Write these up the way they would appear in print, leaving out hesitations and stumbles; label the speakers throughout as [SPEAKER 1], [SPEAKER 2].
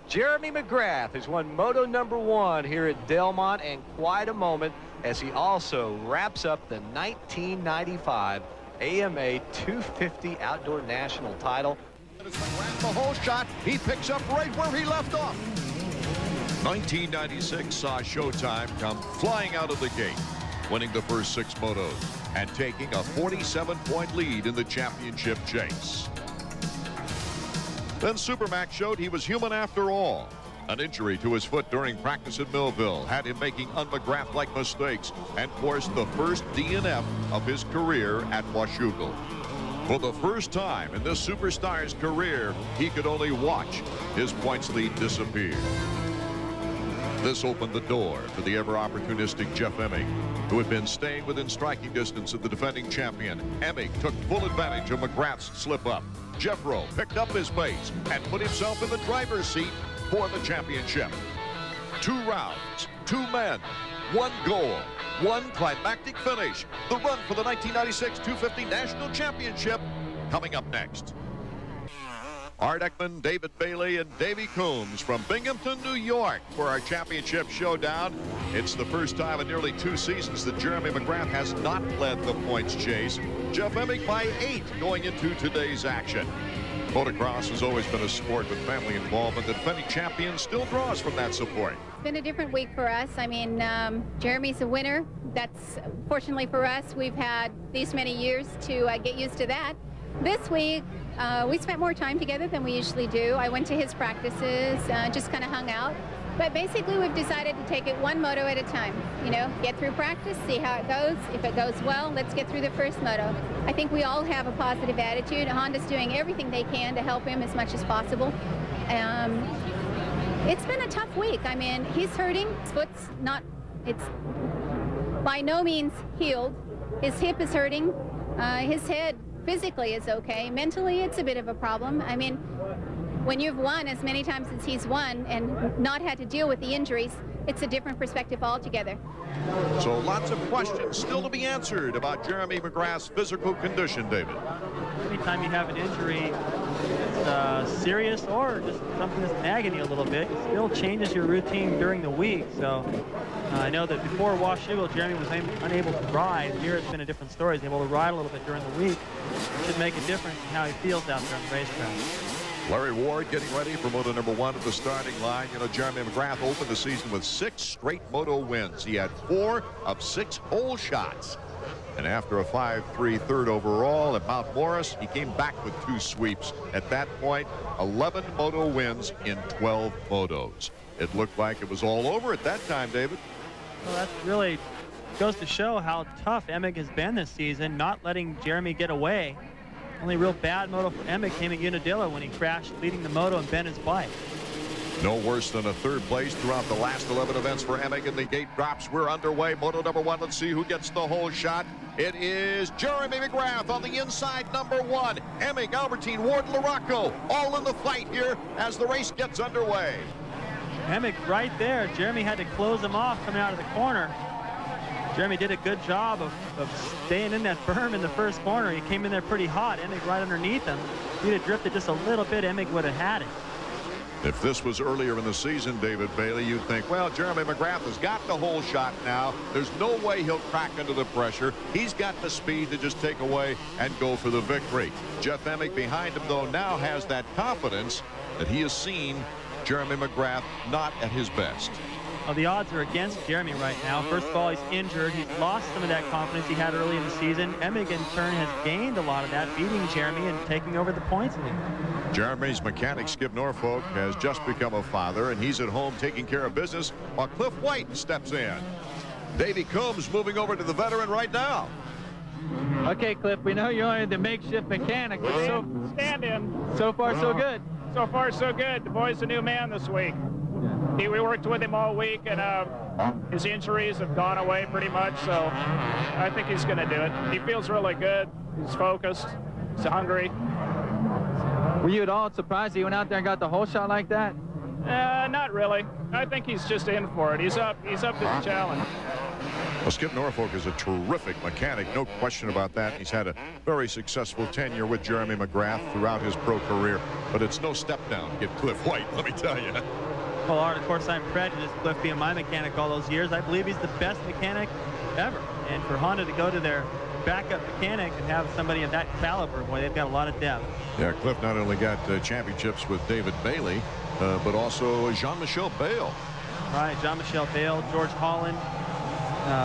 [SPEAKER 1] Jeremy McGrath has won Moto #1 here at Delmont, and quite a moment as he also wraps up the 1995 AMA 250 Outdoor National title.
[SPEAKER 2] The whole shot, he picks up right where he left off.
[SPEAKER 3] 1996 saw Showtime come flying out of the gate, winning the first 6 motos and taking a 47-point lead in the championship chase. Then Supermax showed he was human after all. An injury to his foot during practice at Millville had him making un-McGrath-like mistakes and forced the first DNF of his career at Washougal. For the first time in this superstar's career, he could only watch his points lead disappear. This opened the door for the ever-opportunistic Jeff Emig, who had been staying within striking distance of the defending champion. Emig took full advantage of McGrath's slip-up. Jeffro picked up his pace and put himself in the driver's seat for the championship. 2 rounds, 2 men, 1 goal, 1 climactic finish. The run for the 1996 250 National Championship coming up next. Art Ekman, David Bailey, and Davey Coombs from Binghamton, New York for our championship showdown. It's the first time in nearly 2 seasons that Jeremy McGrath has not led the points chase. Jeff Emig by 8 going into today's action. Motocross has always been a sport with family involvement. The defending champion still draws from that support.
[SPEAKER 4] It's been a different week for us. I mean, Jeremy's a winner. That's fortunately for us. We've had these many years to get used to that. This week, we spent more time together than we usually do. I went to his practices, just kind of hung out. But basically, we've decided to take it 1 moto at a time. You know, get through practice, see how it goes. If it goes well, let's get through the first moto. I think we all have a positive attitude. Honda's doing everything they can to help him as much as possible. It's been a tough week. I mean, he's hurting. His foot's not, it's by no means healed. His hip is hurting. His head physically is okay. Mentally, it's a bit of a problem. I mean, when you've won as many times as he's won and not had to deal with the injuries, it's a different perspective altogether.
[SPEAKER 3] So lots of questions still to be answered about Jeremy McGrath's physical condition, David.
[SPEAKER 5] Anytime you have an injury, it's serious or just something that's nagging you a little bit, it still changes your routine during the week. So I know that before Washougal, Jeremy was unable to ride. Here it's been a different story. He's able to ride a little bit during the week. It should make a difference in how he feels out there on the racetrack.
[SPEAKER 3] Larry Ward getting ready for Moto #1 at the starting line. You know, Jeremy McGrath opened the season with 6 straight Moto wins. He had 4 of 6 hole shots. And after a 5-3 third overall at Mount Morris, he came back with 2 sweeps. At that point, 11 Moto wins in 12 Motos. It looked like it was all over at that time, David.
[SPEAKER 5] Well, that really goes to show how tough Emig has been this season, not letting Jeremy get away. Only real bad moto for Emig came at Unadilla when he crashed leading the moto and bent his bike.
[SPEAKER 3] No worse than a 3rd place throughout the last 11 events for Emig, and the gate drops. We're underway. Moto #1. Let's see who gets the whole shot. It is Jeremy McGrath on the inside, #1. Emig, Albertine, Ward, Larocco, all in the fight here as the race gets underway.
[SPEAKER 5] Emig right there. Jeremy had to close him off coming out of the corner. Jeremy did a good job of staying in that berm in the first corner. He came in there pretty hot. Emig right underneath him. If he'd have drifted just a little bit, Emig would have had it.
[SPEAKER 3] If this was earlier in the season, David Bailey, you'd think, well, Jeremy McGrath has got the whole shot now. There's no way he'll crack under the pressure. He's got the speed to just take away and go for the victory. Jeff Emig behind him, though, now has that confidence that he has seen Jeremy McGrath not at his best.
[SPEAKER 5] Well, the odds are against Jeremy right now. First of all, he's injured. He's lost some of that confidence he had early in the season. Emig, in turn, has gained a lot of that, beating Jeremy and taking over the points lead.
[SPEAKER 3] Jeremy's mechanic, Skip Norfolk, has just become a father, and he's at home taking care of business while Cliff White steps in. Davey Coombs moving over to the veteran right now.
[SPEAKER 6] Okay, Cliff, we know you're only the makeshift mechanic, but so far so good.
[SPEAKER 7] So far so good. The boy's a new man this week. We worked with him all week, and his injuries have gone away pretty much, so I think he's going to do it. He feels really good. He's focused. He's hungry.
[SPEAKER 6] Were you at all surprised he went out there and got the whole shot like that?
[SPEAKER 7] Not really. I think he's just in for it. He's up to the challenge.
[SPEAKER 3] Well, Skip Norfolk is a terrific mechanic, no question about that. He's had a very successful tenure with Jeremy McGrath throughout his pro career, but it's no step down to get Cliff White, let me tell you.
[SPEAKER 5] Well, Art, of course, I'm prejudiced. Cliff being my mechanic all those years, I believe he's the best mechanic ever. And for Honda to go to their backup mechanic and have somebody of that caliber, boy, they've got a lot of depth.
[SPEAKER 3] Yeah, Cliff not only got championships with David Bailey, but also Jean-Michel Bale.
[SPEAKER 5] Right, Jean-Michel Bale, George Holland.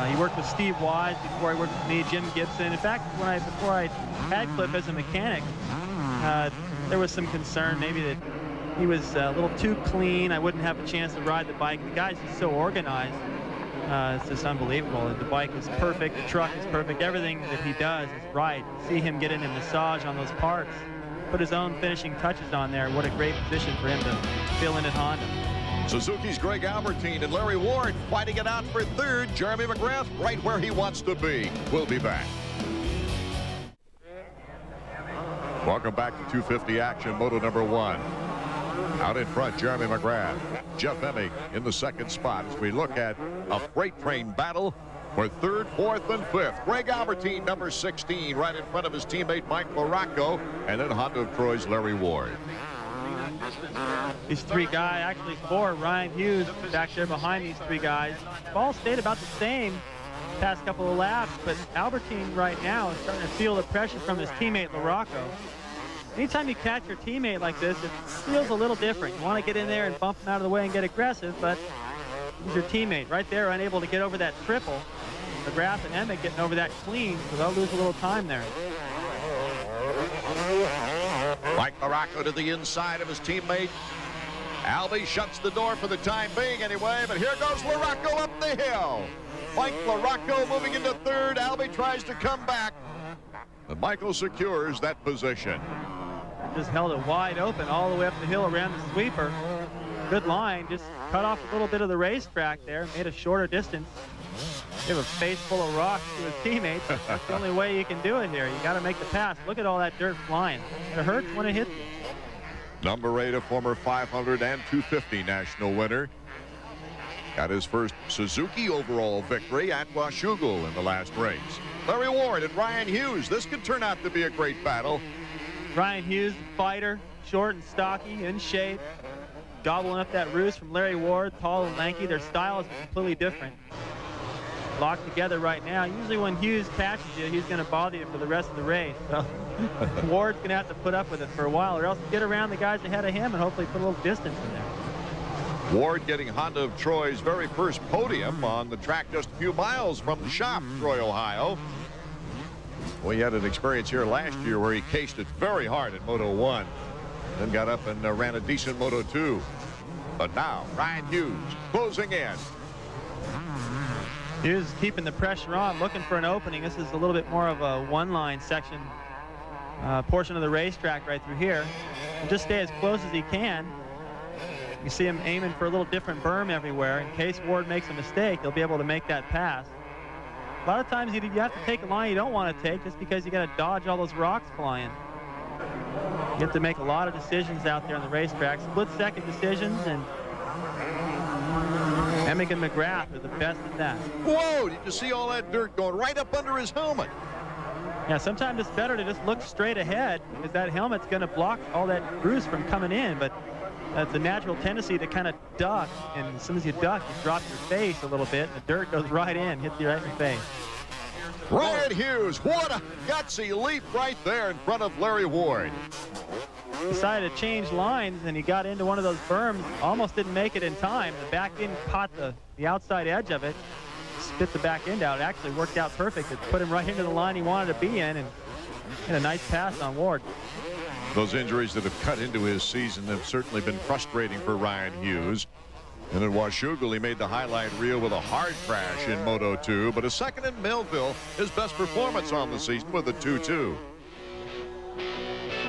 [SPEAKER 5] He worked with Steve Wise before he worked with me, Jim Gibson. In fact, before I had Cliff as a mechanic, there was some concern maybe that he was a little too clean. I wouldn't have a chance to ride the bike. The guy's just so organized. It's just unbelievable. The bike is perfect. The truck is perfect. Everything that he does is right. See him get in a massage on those parts, put his own finishing touches on there. What a great position for him to fill in at Honda.
[SPEAKER 3] Suzuki's Greg Albertine and Larry Ward fighting it out for third. Jeremy McGrath right where he wants to be. We'll be back. Welcome back to 250 action, Moto number 1. Out in front, Jeremy McGrath. Jeff Emig in the second spot as we look at a freight train battle for third, fourth, and fifth. Greg Albertine, number 16, right in front of his teammate Mike Larocco, and then Honda of Troy's Larry Ward.
[SPEAKER 5] These three guys, actually four, Ryan Hughes back there behind these three guys. All stayed about the same past couple of laps, but Albertine right now is starting to feel the pressure from his teammate Larocco. Anytime you catch your teammate like this, it feels a little different. You want to get in there and bump him out of the way and get aggressive, but he's your teammate right there, unable to get over that triple. McGrath and Emig getting over that clean, so they'll lose a little time there.
[SPEAKER 3] Mike Larocco to the inside of his teammate. Albie shuts the door for the time being anyway, but here goes Larocco up the hill. Mike Larocco moving into third. Albie tries to come back, but Michael secures that position.
[SPEAKER 5] Just held it wide open all the way up the hill around the sweeper. Good line, just cut off a little bit of the racetrack there, made a shorter distance. Give a face full of rocks to his teammates. That's the only way you can do it here. You got to make the pass. Look at all that dirt flying. It hurts when it hits you.
[SPEAKER 3] Number 8, a former 500 and 250 national winner. Got his first Suzuki overall victory at Washougal in the last race. Larry Ward and Ryan Hughes. This could turn out to be a great battle.
[SPEAKER 5] Ryan Hughes, fighter, short and stocky, in shape. Gobbling up that roost from Larry Ward, tall and lanky. Their styles are completely different. Locked together right now. Usually when Hughes catches you, he's going to bother you for the rest of the race. So Ward's going to have to put up with it for a while, or else get around the guys ahead of him and hopefully put a little distance in there.
[SPEAKER 3] Ward getting Honda of Troy's very first podium on the track just a few miles from the shop, Troy, Ohio. Well, he had an experience here last year where he cased it very hard at Moto 1. Then got up and ran a decent Moto 2. But now, Ryan Hughes closing in.
[SPEAKER 5] Hughes is keeping the pressure on, looking for an opening. This is a little bit more of a one-line section, portion of the racetrack right through here. And just stay as close as he can. You see him aiming for a little different berm everywhere. In case Ward makes a mistake, he'll be able to make that pass. A lot of times you have to take a line you don't want to take just because you got to dodge all those rocks flying. You have to make a lot of decisions out there on the racetrack. Split-second decisions, and Emig and McGrath are the best at that.
[SPEAKER 3] Whoa, did you see all that dirt going right up under his helmet?
[SPEAKER 5] Yeah, sometimes it's better to just look straight ahead because that helmet's going to block all that roost from coming in, but that's a natural tendency to kind of duck, and as soon as you duck, you drop your face a little bit, and the dirt goes right in, hits you right in the face.
[SPEAKER 3] Ryan Hughes, what a gutsy leap right there in front of Larry Ward.
[SPEAKER 5] Decided to change lines, and he got into one of those berms, almost didn't make it in time. The back end caught the outside edge of it, spit the back end out. It actually worked out perfect. It put him right into the line he wanted to be in, and had a nice pass on Ward.
[SPEAKER 3] Those injuries that have cut into his season have certainly been frustrating for Ryan Hughes. And in Washougal, he made the highlight reel with a hard crash in Moto 2, but a second in Millville, his best performance on the season with a 2-2.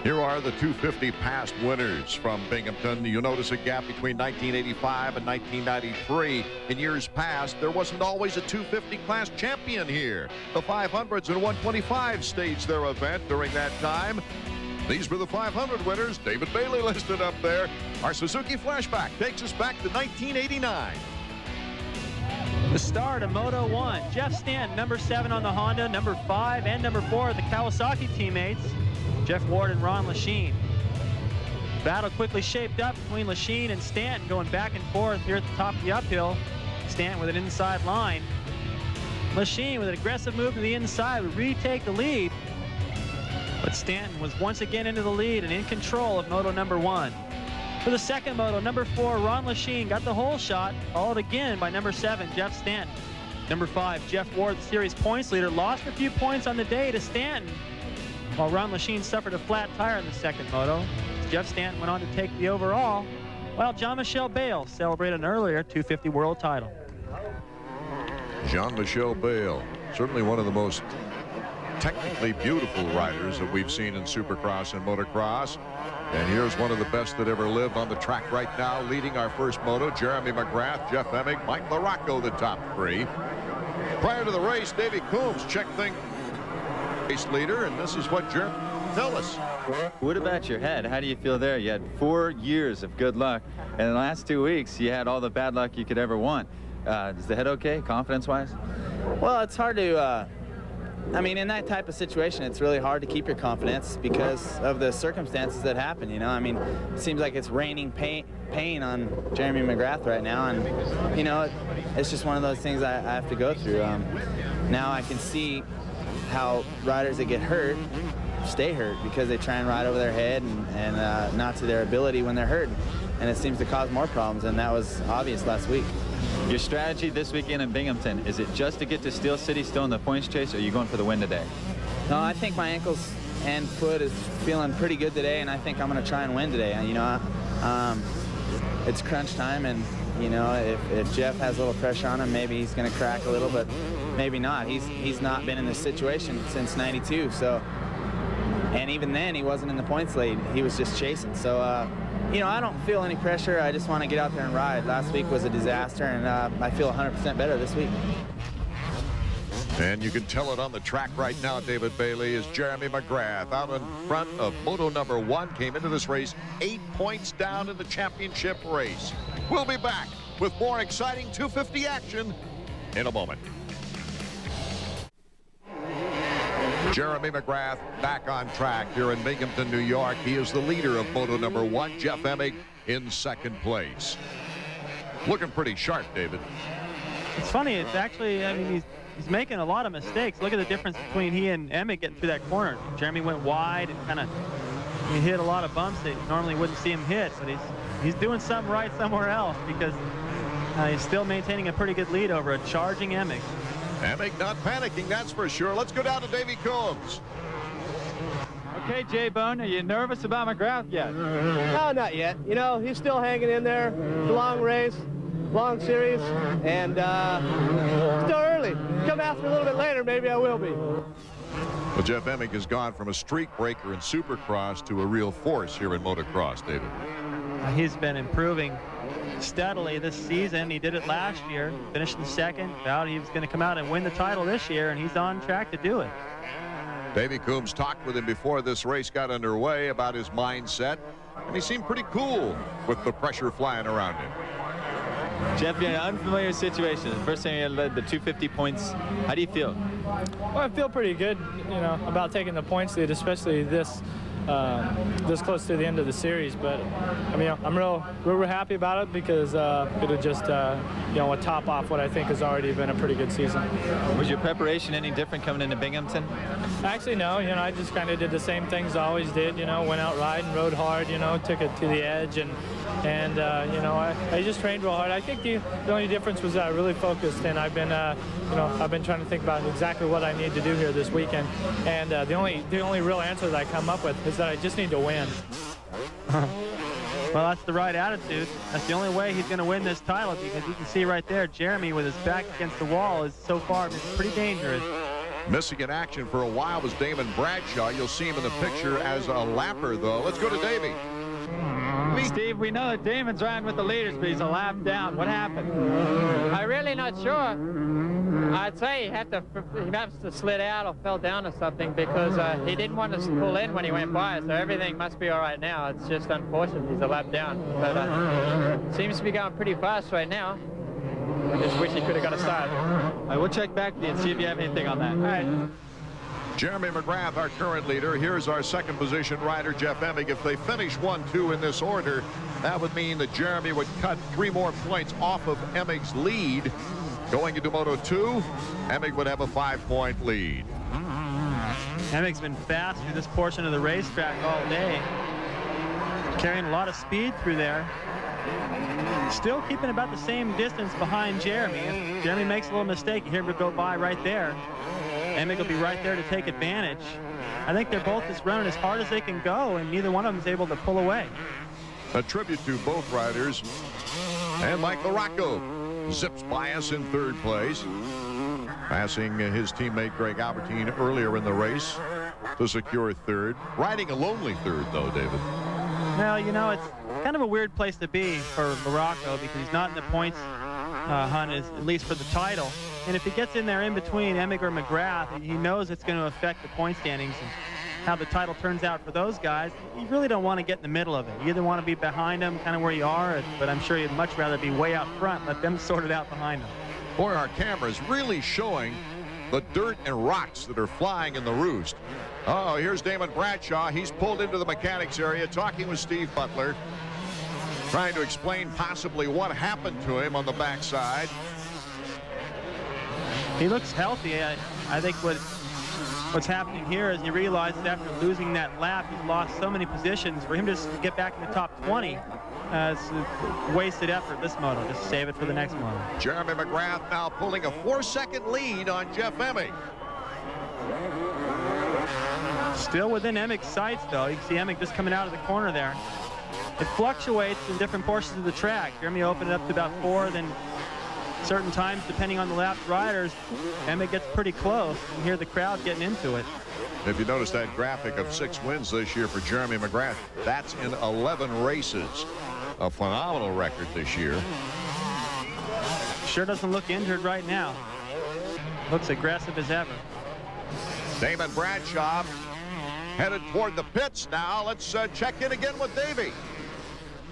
[SPEAKER 3] Here are the 250 past winners from Binghamton. You'll notice a gap between 1985 and 1993. In years past, there wasn't always a 250 class champion here. The 500s and 125 staged their event during that time. These were the 500 winners. David Bailey listed up there. Our Suzuki flashback takes us back to 1989.
[SPEAKER 5] The start of Moto 1. Jeff Stanton, number 7 on the Honda, number 5 and number 4 are the Kawasaki teammates, Jeff Ward and Ron Lachine. Battle quickly shaped up between Lachine and Stanton, going back and forth here at the top of the uphill. Stanton with an inside line. Lachine with an aggressive move to the inside would retake the lead, but Stanton was once again into the lead and in control of Moto number 1. For the second moto, number 4, Ron Lachine got the whole shot, followed again by number 7, Jeff Stanton. Number 5, Jeff Ward, the series points leader, lost a few points on the day to Stanton, while Ron Lachine suffered a flat tire in the second moto. Jeff Stanton went on to take the overall, while Jean-Michel Bale celebrated an earlier 250 world title.
[SPEAKER 3] Jean-Michel Bale, certainly one of the most technically beautiful riders that we've seen in Supercross and Motocross. And here's one of the best that ever lived on the track right now, leading our first moto, Jeremy McGrath, Jeff Emig, Mike LaRocco, the top 3. Prior to the race, Davey Coombs checked things race leader, and this is what Jeremy tell us.
[SPEAKER 6] What about your head? How do you feel there? You had 4 years of good luck, and in the last 2 weeks, you had all the bad luck you could ever want. Is the head okay, confidence-wise?
[SPEAKER 8] Well, it's hard to, I mean, in that type of situation, it's really hard to keep your confidence because of the circumstances that happen, you know? I mean, it seems like it's raining pain on Jeremy McGrath right now, and, you know, it's just one of those things I have to go through. Now I can see how riders that get hurt stay hurt because they try and ride over their head and not to their ability when they're hurt, and it seems to cause more problems, and that was obvious last week.
[SPEAKER 6] Your strategy this weekend in Binghamton, is it just to get to Steel City still in the points chase, or are you going for the win today?
[SPEAKER 8] No, I think my ankles and foot is feeling pretty good today, and I think I'm going to try and win today. You know, it's crunch time, and, you know, if Jeff has a little pressure on him, maybe he's going to crack a little, but maybe not. He's not been in this situation since '92, so, and even then he wasn't in the points lead. He was just chasing. So, you know, I don't feel any pressure. I just want to get out there and ride. Last week was a disaster, and I feel 100% better this week.
[SPEAKER 3] And you can tell it on the track right now, David Bailey, as Jeremy McGrath out in front of Moto number 1 came into this race 8 points down in the championship race. We'll be back with more exciting 250 action in a moment. Jeremy McGrath back on track here in Binghamton, New York. He is the leader of Moto number 1. Jeff Emig in second place. Looking pretty sharp, David.
[SPEAKER 5] It's funny. It's actually, I mean, he's making a lot of mistakes. Look at the difference between he and Emig getting through that corner. Jeremy went wide and kind of hit a lot of bumps that you normally wouldn't see him hit, but he's doing something right somewhere else because he's still maintaining a pretty good lead over a charging Emig.
[SPEAKER 3] Emig not panicking, that's for sure. Let's go down to Davey Coombs.
[SPEAKER 6] Okay, J-Bone, are you nervous about McGrath yet?
[SPEAKER 9] No, not yet. You know, he's still hanging in there. It's a long race, long series, and still early. Come ask me a little bit later, maybe I will be.
[SPEAKER 3] Well, Jeff Emig has gone from a streak breaker in Supercross to a real force here in Motocross, David.
[SPEAKER 5] He's been improving steadily this season. He did it last year, finished in second. Vowed he was going to come out and win the title this year, and he's on track to do it.
[SPEAKER 3] Davey Coombs talked with him before this race got underway about his mindset, and he seemed pretty cool with the pressure flying around him.
[SPEAKER 6] Jeff, you're in an unfamiliar situation. The first time you led the 250 points. How do you feel?
[SPEAKER 9] Well, I feel pretty good, you know, about taking the points lead, especially this close to the end of the series. But I mean, I'm real happy about it because it would just you know, top off what I think has already been a pretty good season.
[SPEAKER 6] Was your preparation any different coming into Binghamton?
[SPEAKER 9] Actually, no. You know, I just kind of did the same things I always did. You know, went out riding, rode hard. You know, took it to the edge, and you know, I just trained real hard. I think the only difference was that I really focused, and I've been you know, I've been trying to think about exactly what I need to do here this weekend. And the only real answer that I come up with is that I just need to win.
[SPEAKER 5] Well, that's the right attitude. That's the only way he's going to win this title, because you can see right there, Jeremy with his back against the wall is so far been pretty dangerous.
[SPEAKER 3] Missing in action for a while was Damon Bradshaw. You'll see him in the picture as a lapper, though. Let's go to Davey.
[SPEAKER 6] Steve, we know that Damon's riding with the leaders, but he's a lap down. What happened?
[SPEAKER 10] I'm really not sure. I'd say he must have slid out or fell down or something, because he didn't want to pull in when he went by, so everything must be all right now. It's just unfortunate he's a lap down, but seems to be going pretty fast right now. just wish he could have got a start.
[SPEAKER 5] All right, we'll check back with you and see if you have anything on that.
[SPEAKER 10] All right.
[SPEAKER 3] Jeremy McGrath, our current leader. Here's our second position rider, Jeff Emig. If they finish 1-2 in this order, that would mean that Jeremy would cut 3 more points off of Emig's lead. Going into Moto 2, Emig would have a 5-point lead.
[SPEAKER 5] Emig's been fast through this portion of the racetrack all day, carrying a lot of speed through there. Still keeping about the same distance behind Jeremy. If Jeremy makes a little mistake, you hear him go by right there. Emig will be right there to take advantage. I think they're both just running as hard as they can go, and neither one of them is able to pull away.
[SPEAKER 3] A tribute to both riders. And Mike LaRocco zips by us in 3rd place, passing his teammate Greg Albertine earlier in the race to secure 3rd. Riding a lonely 3rd, though, David.
[SPEAKER 5] Well, you know, it's kind of a weird place to be for LaRocco because he's not in the points hunt, at least for the title. And if he gets in there in between Emig or McGrath, he knows it's going to affect the point standings and how the title turns out for those guys. You really don't want to get in the middle of it. You either want to be behind them, kind of where you are, but I'm sure you'd much rather be way out front, let them sort it out behind them.
[SPEAKER 3] Boy, our camera's really showing the dirt and rocks that are flying in the roost. Oh, here's Damon Bradshaw. He's pulled into the mechanics area, talking with Steve Butler, trying to explain possibly what happened to him on the backside.
[SPEAKER 5] He looks healthy. I think what's happening here is he realizes after losing that lap, he's lost so many positions. For him to just get back in the top 20, it's a wasted effort this moto. Just save it for the next moto.
[SPEAKER 3] Jeremy McGrath now pulling a 4-second lead on Jeff Emig.
[SPEAKER 5] Still within Emig's sights, though. You can see Emig just coming out of the corner there. It fluctuates in different portions of the track. Jeremy opened it up to about 4, then certain times, depending on the lap riders, Emig gets pretty close. You can hear the crowd getting into it.
[SPEAKER 3] If you notice that graphic of 6 wins this year for Jeremy McGrath, that's in 11 races. A phenomenal record this year.
[SPEAKER 5] Sure doesn't look injured right now. Looks aggressive as ever.
[SPEAKER 3] Damon Bradshaw headed toward the pits now. Let's check in again with Davey.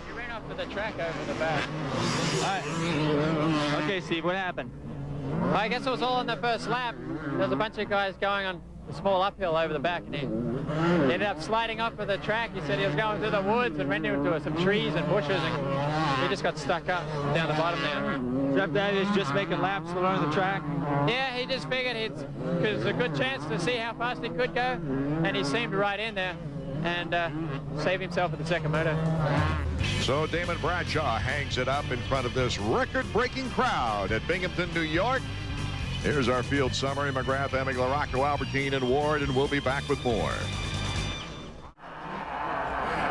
[SPEAKER 10] He ran off to the track over the back.
[SPEAKER 5] All right. Okay, Steve, what happened?
[SPEAKER 10] Well, I guess it was all in the first lap. There was a bunch of guys going on a small uphill over the back, and he ended up sliding off of the track. He said he was going through the woods and ran into some trees and bushes, and he just got stuck up down the bottom there.
[SPEAKER 5] Jeff, that is just making laps along the track?
[SPEAKER 10] Yeah, he just figured because a good chance to see how fast he could go, and he seemed right in there and saved himself at the second moto.
[SPEAKER 3] So Damon Bradshaw hangs it up in front of this record-breaking crowd at Binghamton, New York. Here's our field summary. McGrath, Emig, LaRocco, Albertine, and Ward, and we'll be back with more.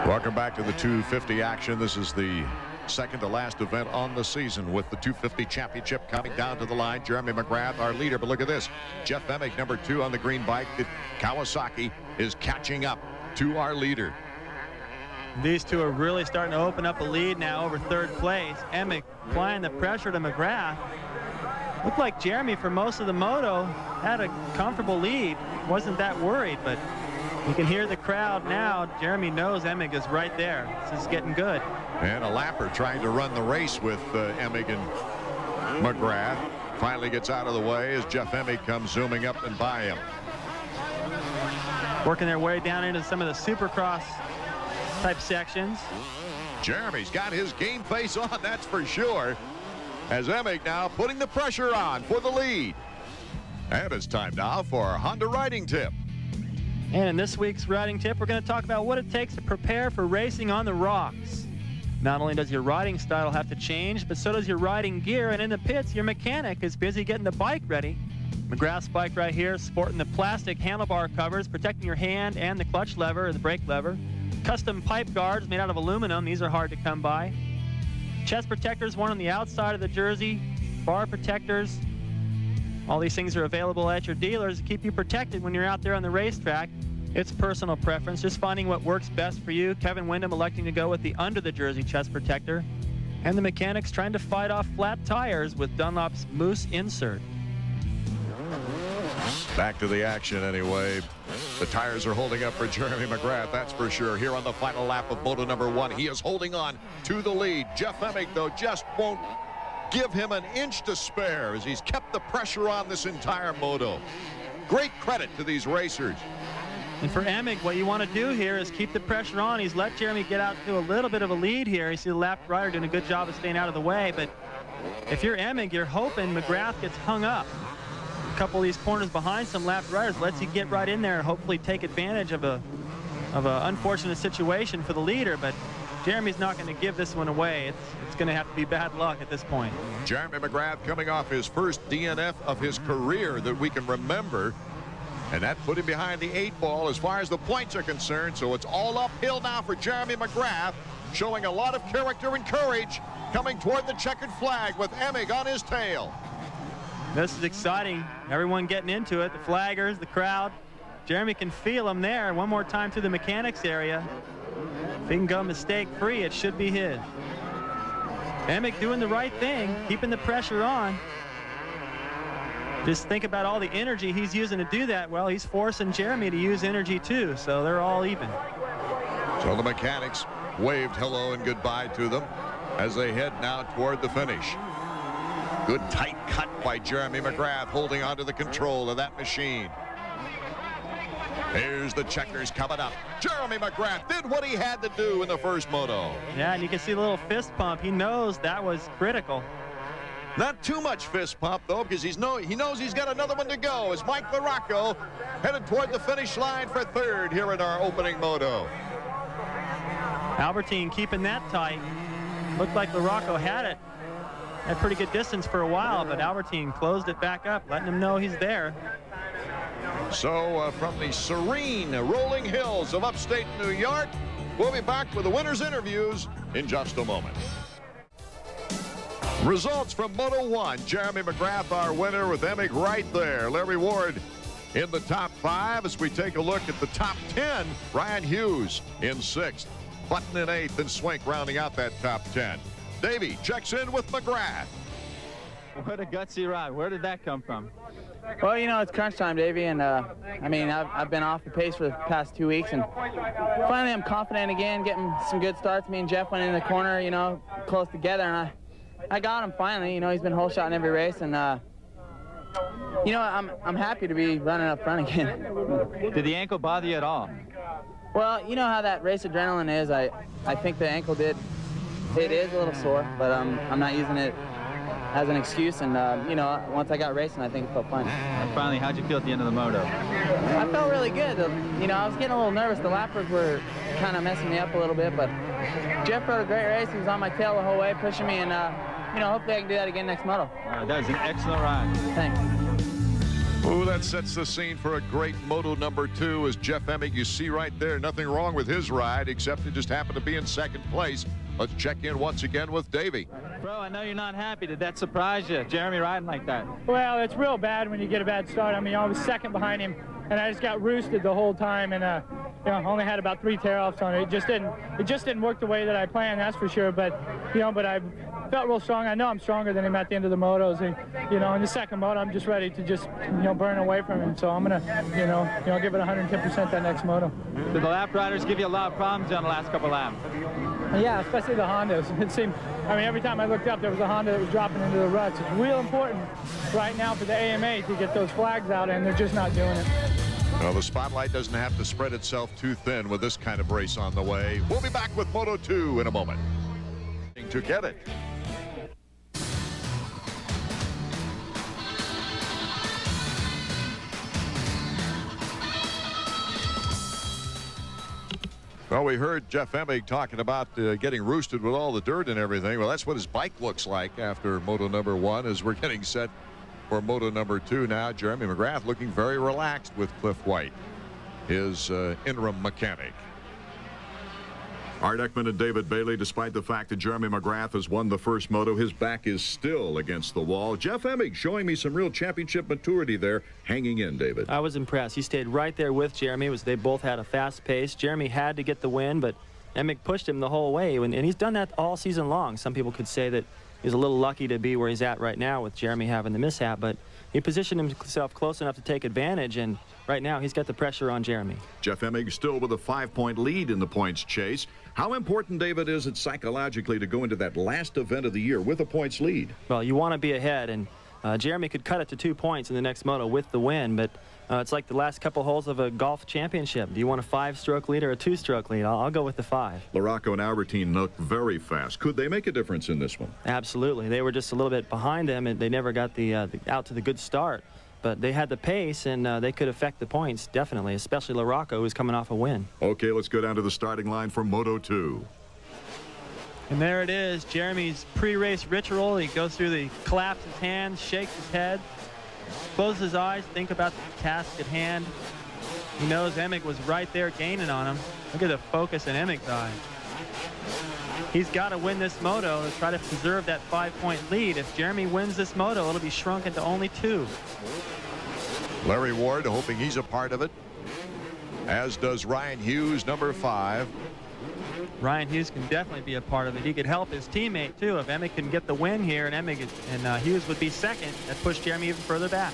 [SPEAKER 3] Welcome back to the 250 action. This is the second to last event on the season with the 250 championship coming down to the line. Jeremy McGrath, our leader, but look at this. Jeff Emig, number 2 on the green bike. Kawasaki is catching up to our leader.
[SPEAKER 5] These two are really starting to open up a lead now over 3rd place. Emig applying the pressure to McGrath. Looked like Jeremy for most of the moto had a comfortable lead. Wasn't that worried, but you can hear the crowd now. Jeremy knows Emig is right there. This is getting good.
[SPEAKER 3] And a lapper trying to run the race with Emig and McGrath. Finally gets out of the way as Jeff Emig comes zooming up and by him.
[SPEAKER 5] Working their way down into some of the Supercross type sections.
[SPEAKER 3] Jeremy's got his game face on, that's for sure. As Emig now putting the pressure on for the lead. And it's time now for our Honda riding tip.
[SPEAKER 5] And in this week's riding tip, we're going to talk about what it takes to prepare for racing on the rocks. Not only does your riding style have to change, but so does your riding gear. And in the pits, your mechanic is busy getting the bike ready. McGrath's bike right here, sporting the plastic handlebar covers, protecting your hand and the clutch lever or the brake lever. Custom pipe guards made out of aluminum. These are hard to come by. Chest protectors, one on the outside of the jersey. Bar protectors. All these things are available at your dealers to keep you protected when you're out there on the racetrack. It's personal preference, just finding what works best for you. Kevin Windham electing to go with the under the jersey chest protector. And the mechanics trying to fight off flat tires with Dunlop's Moose insert.
[SPEAKER 3] Back to the action anyway. The tires are holding up for Jeremy McGrath, that's for sure. Here on the final lap of Moto number 1, he is holding on to the lead. Jeff Emig, though, just won't give him an inch to spare as he's kept the pressure on this entire moto. Great credit to these racers.
[SPEAKER 5] And for Emig, what you want to do here is keep the pressure on. He's let Jeremy get out to a little bit of a lead here. You see the lap rider doing a good job of staying out of the way. But if you're Emig, you're hoping McGrath gets hung up. A couple of these corners behind some lap riders lets you get right in there and hopefully take advantage of a unfortunate situation for the leader. But Jeremy's not going to give this one away. It's going to have to be bad luck at this point.
[SPEAKER 3] Jeremy McGrath coming off his first DNF of his career that we can remember. And that put him behind the 8 ball as far as the points are concerned. So it's all uphill now for Jeremy McGrath, showing a lot of character and courage, coming toward the checkered flag with Emig on his tail.
[SPEAKER 5] This is exciting. Everyone getting into it. The flaggers, the crowd. Jeremy can feel him there. One more time through the mechanics area. If he can go mistake-free, it should be his. Emig doing the right thing, keeping the pressure on. Just think about all the energy he's using to do that. Well, he's forcing Jeremy to use energy too, so they're all even.
[SPEAKER 3] So the mechanics waved hello and goodbye to them as they head now toward the finish. Good tight cut by Jeremy McGrath, holding onto the control of that machine. Here's the checkers coming up. Jeremy McGrath did what he had to do in the first moto.
[SPEAKER 5] Yeah, and you can see the little fist pump. He knows that was critical.
[SPEAKER 3] Not too much fist pump, though, because he knows he's got another one to go as Mike LaRocco headed toward the finish line for third here in our opening moto.
[SPEAKER 5] Albertine keeping that tight. Looked like LaRocco had it at pretty good distance for a while, but Albertine closed it back up, letting him know he's there.
[SPEAKER 3] So from the serene rolling hills of upstate New York, we'll be back with the winners' interviews in just a moment. Results from Moto 1. Jeremy McGrath, our winner, with Emig right there. Larry Ward in the top 5 as we take a look at the top 10. Ryan Hughes in 6th. Button in 8th, and Swink rounding out that top 10. Davey checks in with McGrath.
[SPEAKER 6] What a gutsy ride. Where did that come from?
[SPEAKER 8] Well, you know, it's crunch time, Davey, and I mean, I've been off the pace for the past 2 weeks, and finally I'm confident again, getting some good starts. Me and Jeff went in the corner, you know, close together, and I got him finally. You know, he's been whole shot in every race, and you know, I'm happy to be running up front again.
[SPEAKER 6] Did the ankle bother you at all?
[SPEAKER 8] Well, you know how that race adrenaline is. I think the ankle it is a little sore, but I'm not using it as an excuse, and you know, once I got racing, I think it felt fine.
[SPEAKER 6] And finally, how'd you feel at the end of the moto?
[SPEAKER 8] I felt really good. You know, I was getting a little nervous. The lappers were kind of messing me up a little bit, but Jeff rode a great race. He was on my tail the whole way, pushing me, and you know, hopefully I can do that again next moto.
[SPEAKER 6] That was an excellent ride.
[SPEAKER 8] Thanks.
[SPEAKER 3] Ooh, that sets the scene for a great Moto number 2 as Jeff Emig, you see right there, nothing wrong with his ride, except it just happened to be in 2nd place. Let's check in once again with Davey.
[SPEAKER 6] Bro, I know you're not happy. Did that surprise you, Jeremy riding like that?
[SPEAKER 9] Well, it's real bad when you get a bad start. I mean, I was 2nd behind him, and I just got roosted the whole time, and you know, only had about 3 tear-offs on it. It just didn't work the way that I planned, that's for sure. But you know, but I felt real strong. I know I'm stronger than him at the end of the motos. And, you know, in the 2nd moto, I'm just ready to you know, burn away from him. So I'm gonna, you know, give it 110% that next moto.
[SPEAKER 6] Did the lap riders give you a lot of problems on the last couple laps?
[SPEAKER 9] Yeah, especially the Hondas. It seemed, I mean, every time I looked up, there was a Honda that was dropping into the ruts. It's real important right now for the AMA to get those flags out, and they're just not doing it.
[SPEAKER 3] Well, the spotlight doesn't have to spread itself too thin with this kind of race on the way. We'll be back with Moto 2 in a moment. To get it. Well, we heard Jeff Emig talking about getting roosted with all the dirt and everything. Well, that's what his bike looks like after Moto number 1 as we're getting set for Moto number 2 now. Jeremy McGrath looking very relaxed with Cliff White, his interim mechanic. Art Ekman and David Bailey, despite the fact that Jeremy McGrath has won the first moto, his back is still against the wall. Jeff Emig showing me some real championship maturity there, hanging in, David.
[SPEAKER 5] I was impressed. He stayed right there with Jeremy. They both had a fast pace. Jeremy had to get the win, but Emig pushed him the whole way, and he's done that all season long. Some people could say that he's a little lucky to be where he's at right now with Jeremy having the mishap, but he positioned himself close enough to take advantage, and right now he's got the pressure on Jeremy.
[SPEAKER 3] Jeff Emig still with a 5-point lead in the points chase. How important, David, is it psychologically to go into that last event of the year with a points lead?
[SPEAKER 5] Well, you want to be ahead, and Jeremy could cut it to 2 points in the next moto with the win, but it's like the last couple holes of a golf championship. Do you want a 5-stroke lead or a 2-stroke lead? I'll go with the 5.
[SPEAKER 3] LaRocco and Albertine look very fast. Could they make a difference in this one?
[SPEAKER 5] Absolutely. They were just a little bit behind them, and they never got the out to the good start. But they had the pace, and they could affect the points, definitely, especially LaRocco, who's coming off a win.
[SPEAKER 3] Okay, let's go down to the starting line for Moto 2.
[SPEAKER 5] And there it is, Jeremy's pre-race ritual. He goes through claps his hands, shakes his head, closes his eyes, think about the task at hand. He knows Emig was right there gaining on him. Look at the focus in Emig's eye. He's got to win this moto to try to preserve that 5-point lead. If Jeremy wins this moto, it'll be shrunk into only 2.
[SPEAKER 3] Larry Ward hoping he's a part of it, as does Ryan Hughes, number 5.
[SPEAKER 5] Ryan Hughes can definitely be a part of it. He could help his teammate, too. If Emig can get the win here, and Hughes would be second, that pushed Jeremy even further back.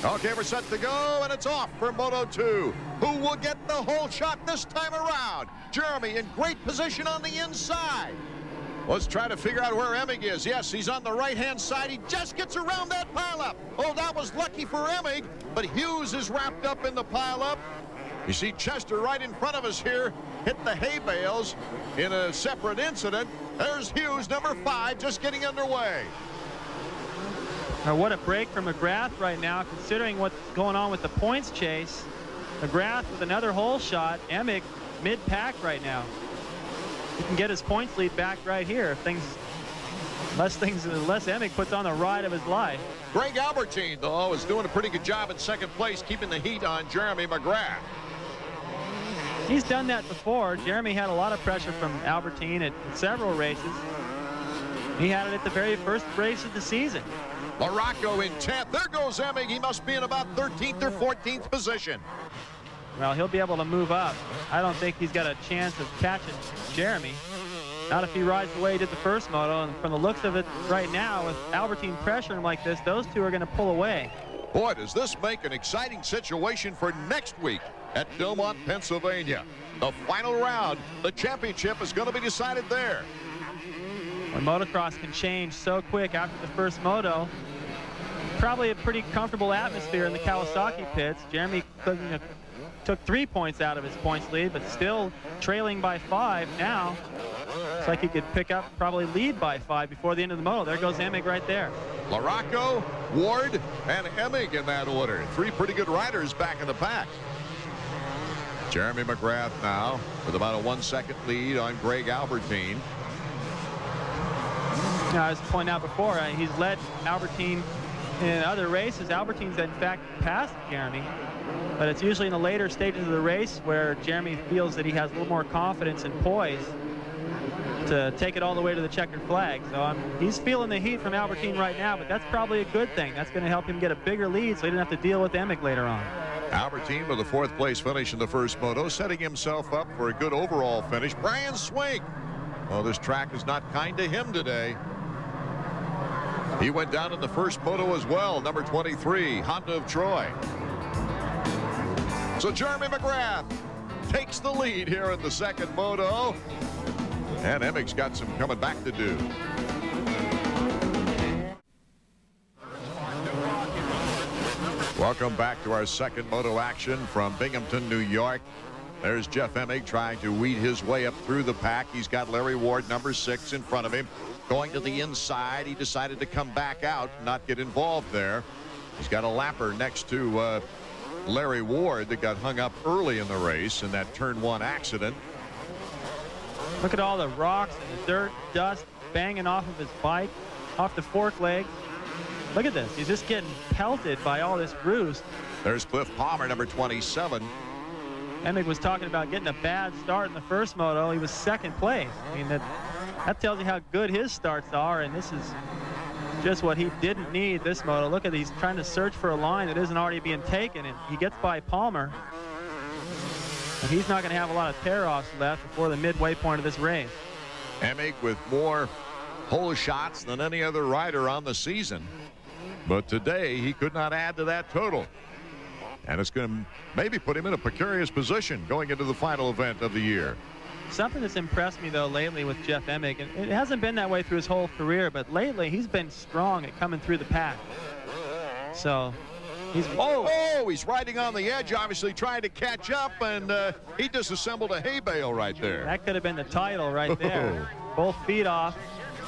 [SPEAKER 3] Okay, we're set to go, and it's off for Moto 2. Who will get the whole shot this time around? Jeremy in great position on the inside. Let's try to figure out where Emig is. Yes, he's on the right-hand side. He just gets around that pileup. Oh, that was lucky for Emig, but Hughes is wrapped up in the pileup. You see Chester right in front of us here hit the hay bales in a separate incident. There's Hughes, number 5, just getting underway.
[SPEAKER 5] Now, what a break for McGrath right now, considering what's going on with the points chase. McGrath with another hole shot. Emig mid-pack right now. He can get his points lead back right here. Unless Emig puts on the ride of his life.
[SPEAKER 3] Greg Albertine, though, is doing a pretty good job in second place, keeping the heat on Jeremy McGrath.
[SPEAKER 5] He's done that before. Jeremy had a lot of pressure from Albertine at several races. He had it at the very first race of the season.
[SPEAKER 3] LaRocco in 10th. There goes Emig. He must be in about 13th or 14th position.
[SPEAKER 5] Well, he'll be able to move up. I don't think he's got a chance of catching Jeremy. Not if he rides the way he did the first moto. And from the looks of it right now, with Albertine pressuring like this, those two are going to pull away.
[SPEAKER 3] Boy, does this make an exciting situation for next week at Binghamton, Pennsylvania. The final round, the championship is going to be decided there.
[SPEAKER 5] When motocross can change so quick after the first moto, probably a pretty comfortable atmosphere in the Kawasaki pits. Jeremy took 3 points out of his points lead, but still trailing by 5 now. Looks like he could pick up, probably lead by 5 before the end of the moto. There goes Emig right there.
[SPEAKER 3] LaRocco, Ward, and Emig in that order. 3 pretty good riders back in the pack. Jeremy McGrath now with about a 1-second lead on Greg Albertine.
[SPEAKER 5] Now, I was pointing out before, he's led Albertine in other races. Albertine's in fact passed Jeremy, but it's usually in the later stages of the race where Jeremy feels that he has a little more confidence and poise to take it all the way to the checkered flag. So he's feeling the heat from Albertine right now, but that's probably a good thing. That's going to help him get a bigger lead so he didn't have to deal with Emig later on.
[SPEAKER 3] Albertine with a 4th place finish in the first moto, setting himself up for a good overall finish. Brian Swink. Well, this track is not kind to him today. He went down in the first moto as well, number 23, Honda of Troy. So Jeremy McGrath takes the lead here in the second moto. And Emig's got some coming back to do. Welcome back to our second moto action from Binghamton, New York. There's Jeff Emig trying to weed his way up through the pack. He's got Larry Ward, number 6, in front of him. Going to the inside, he decided to come back out, not get involved there. He's got a lapper next to Larry Ward that got hung up early in the race in that turn 1 accident.
[SPEAKER 5] Look at all the rocks and the dirt, dust banging off of his bike, off the fork leg. Look at this. He's just getting pelted by all this roost.
[SPEAKER 3] There's Cliff Palmer, number 27.
[SPEAKER 5] Emig was talking about getting a bad start in the first moto. He was second place. I mean, that tells you how good his starts are, and this is just what he didn't need this moto. Look at, he's trying to search for a line that isn't already being taken, and he gets by Palmer. And he's not going to have a lot of tear-offs left before the midway point of this race.
[SPEAKER 3] Emig with more hole shots than any other rider on the season. But today he could not add to that total. And it's going to maybe put him in a precarious position going into the final event of the year.
[SPEAKER 5] Something that's impressed me, though, lately with Jeff Emig, and it hasn't been that way through his whole career, but lately he's been strong at coming through the pack. So he's...
[SPEAKER 3] He's riding on the edge, obviously trying to catch up, and he disassembled a hay bale right there.
[SPEAKER 5] That could have been the title right there. Both feet off.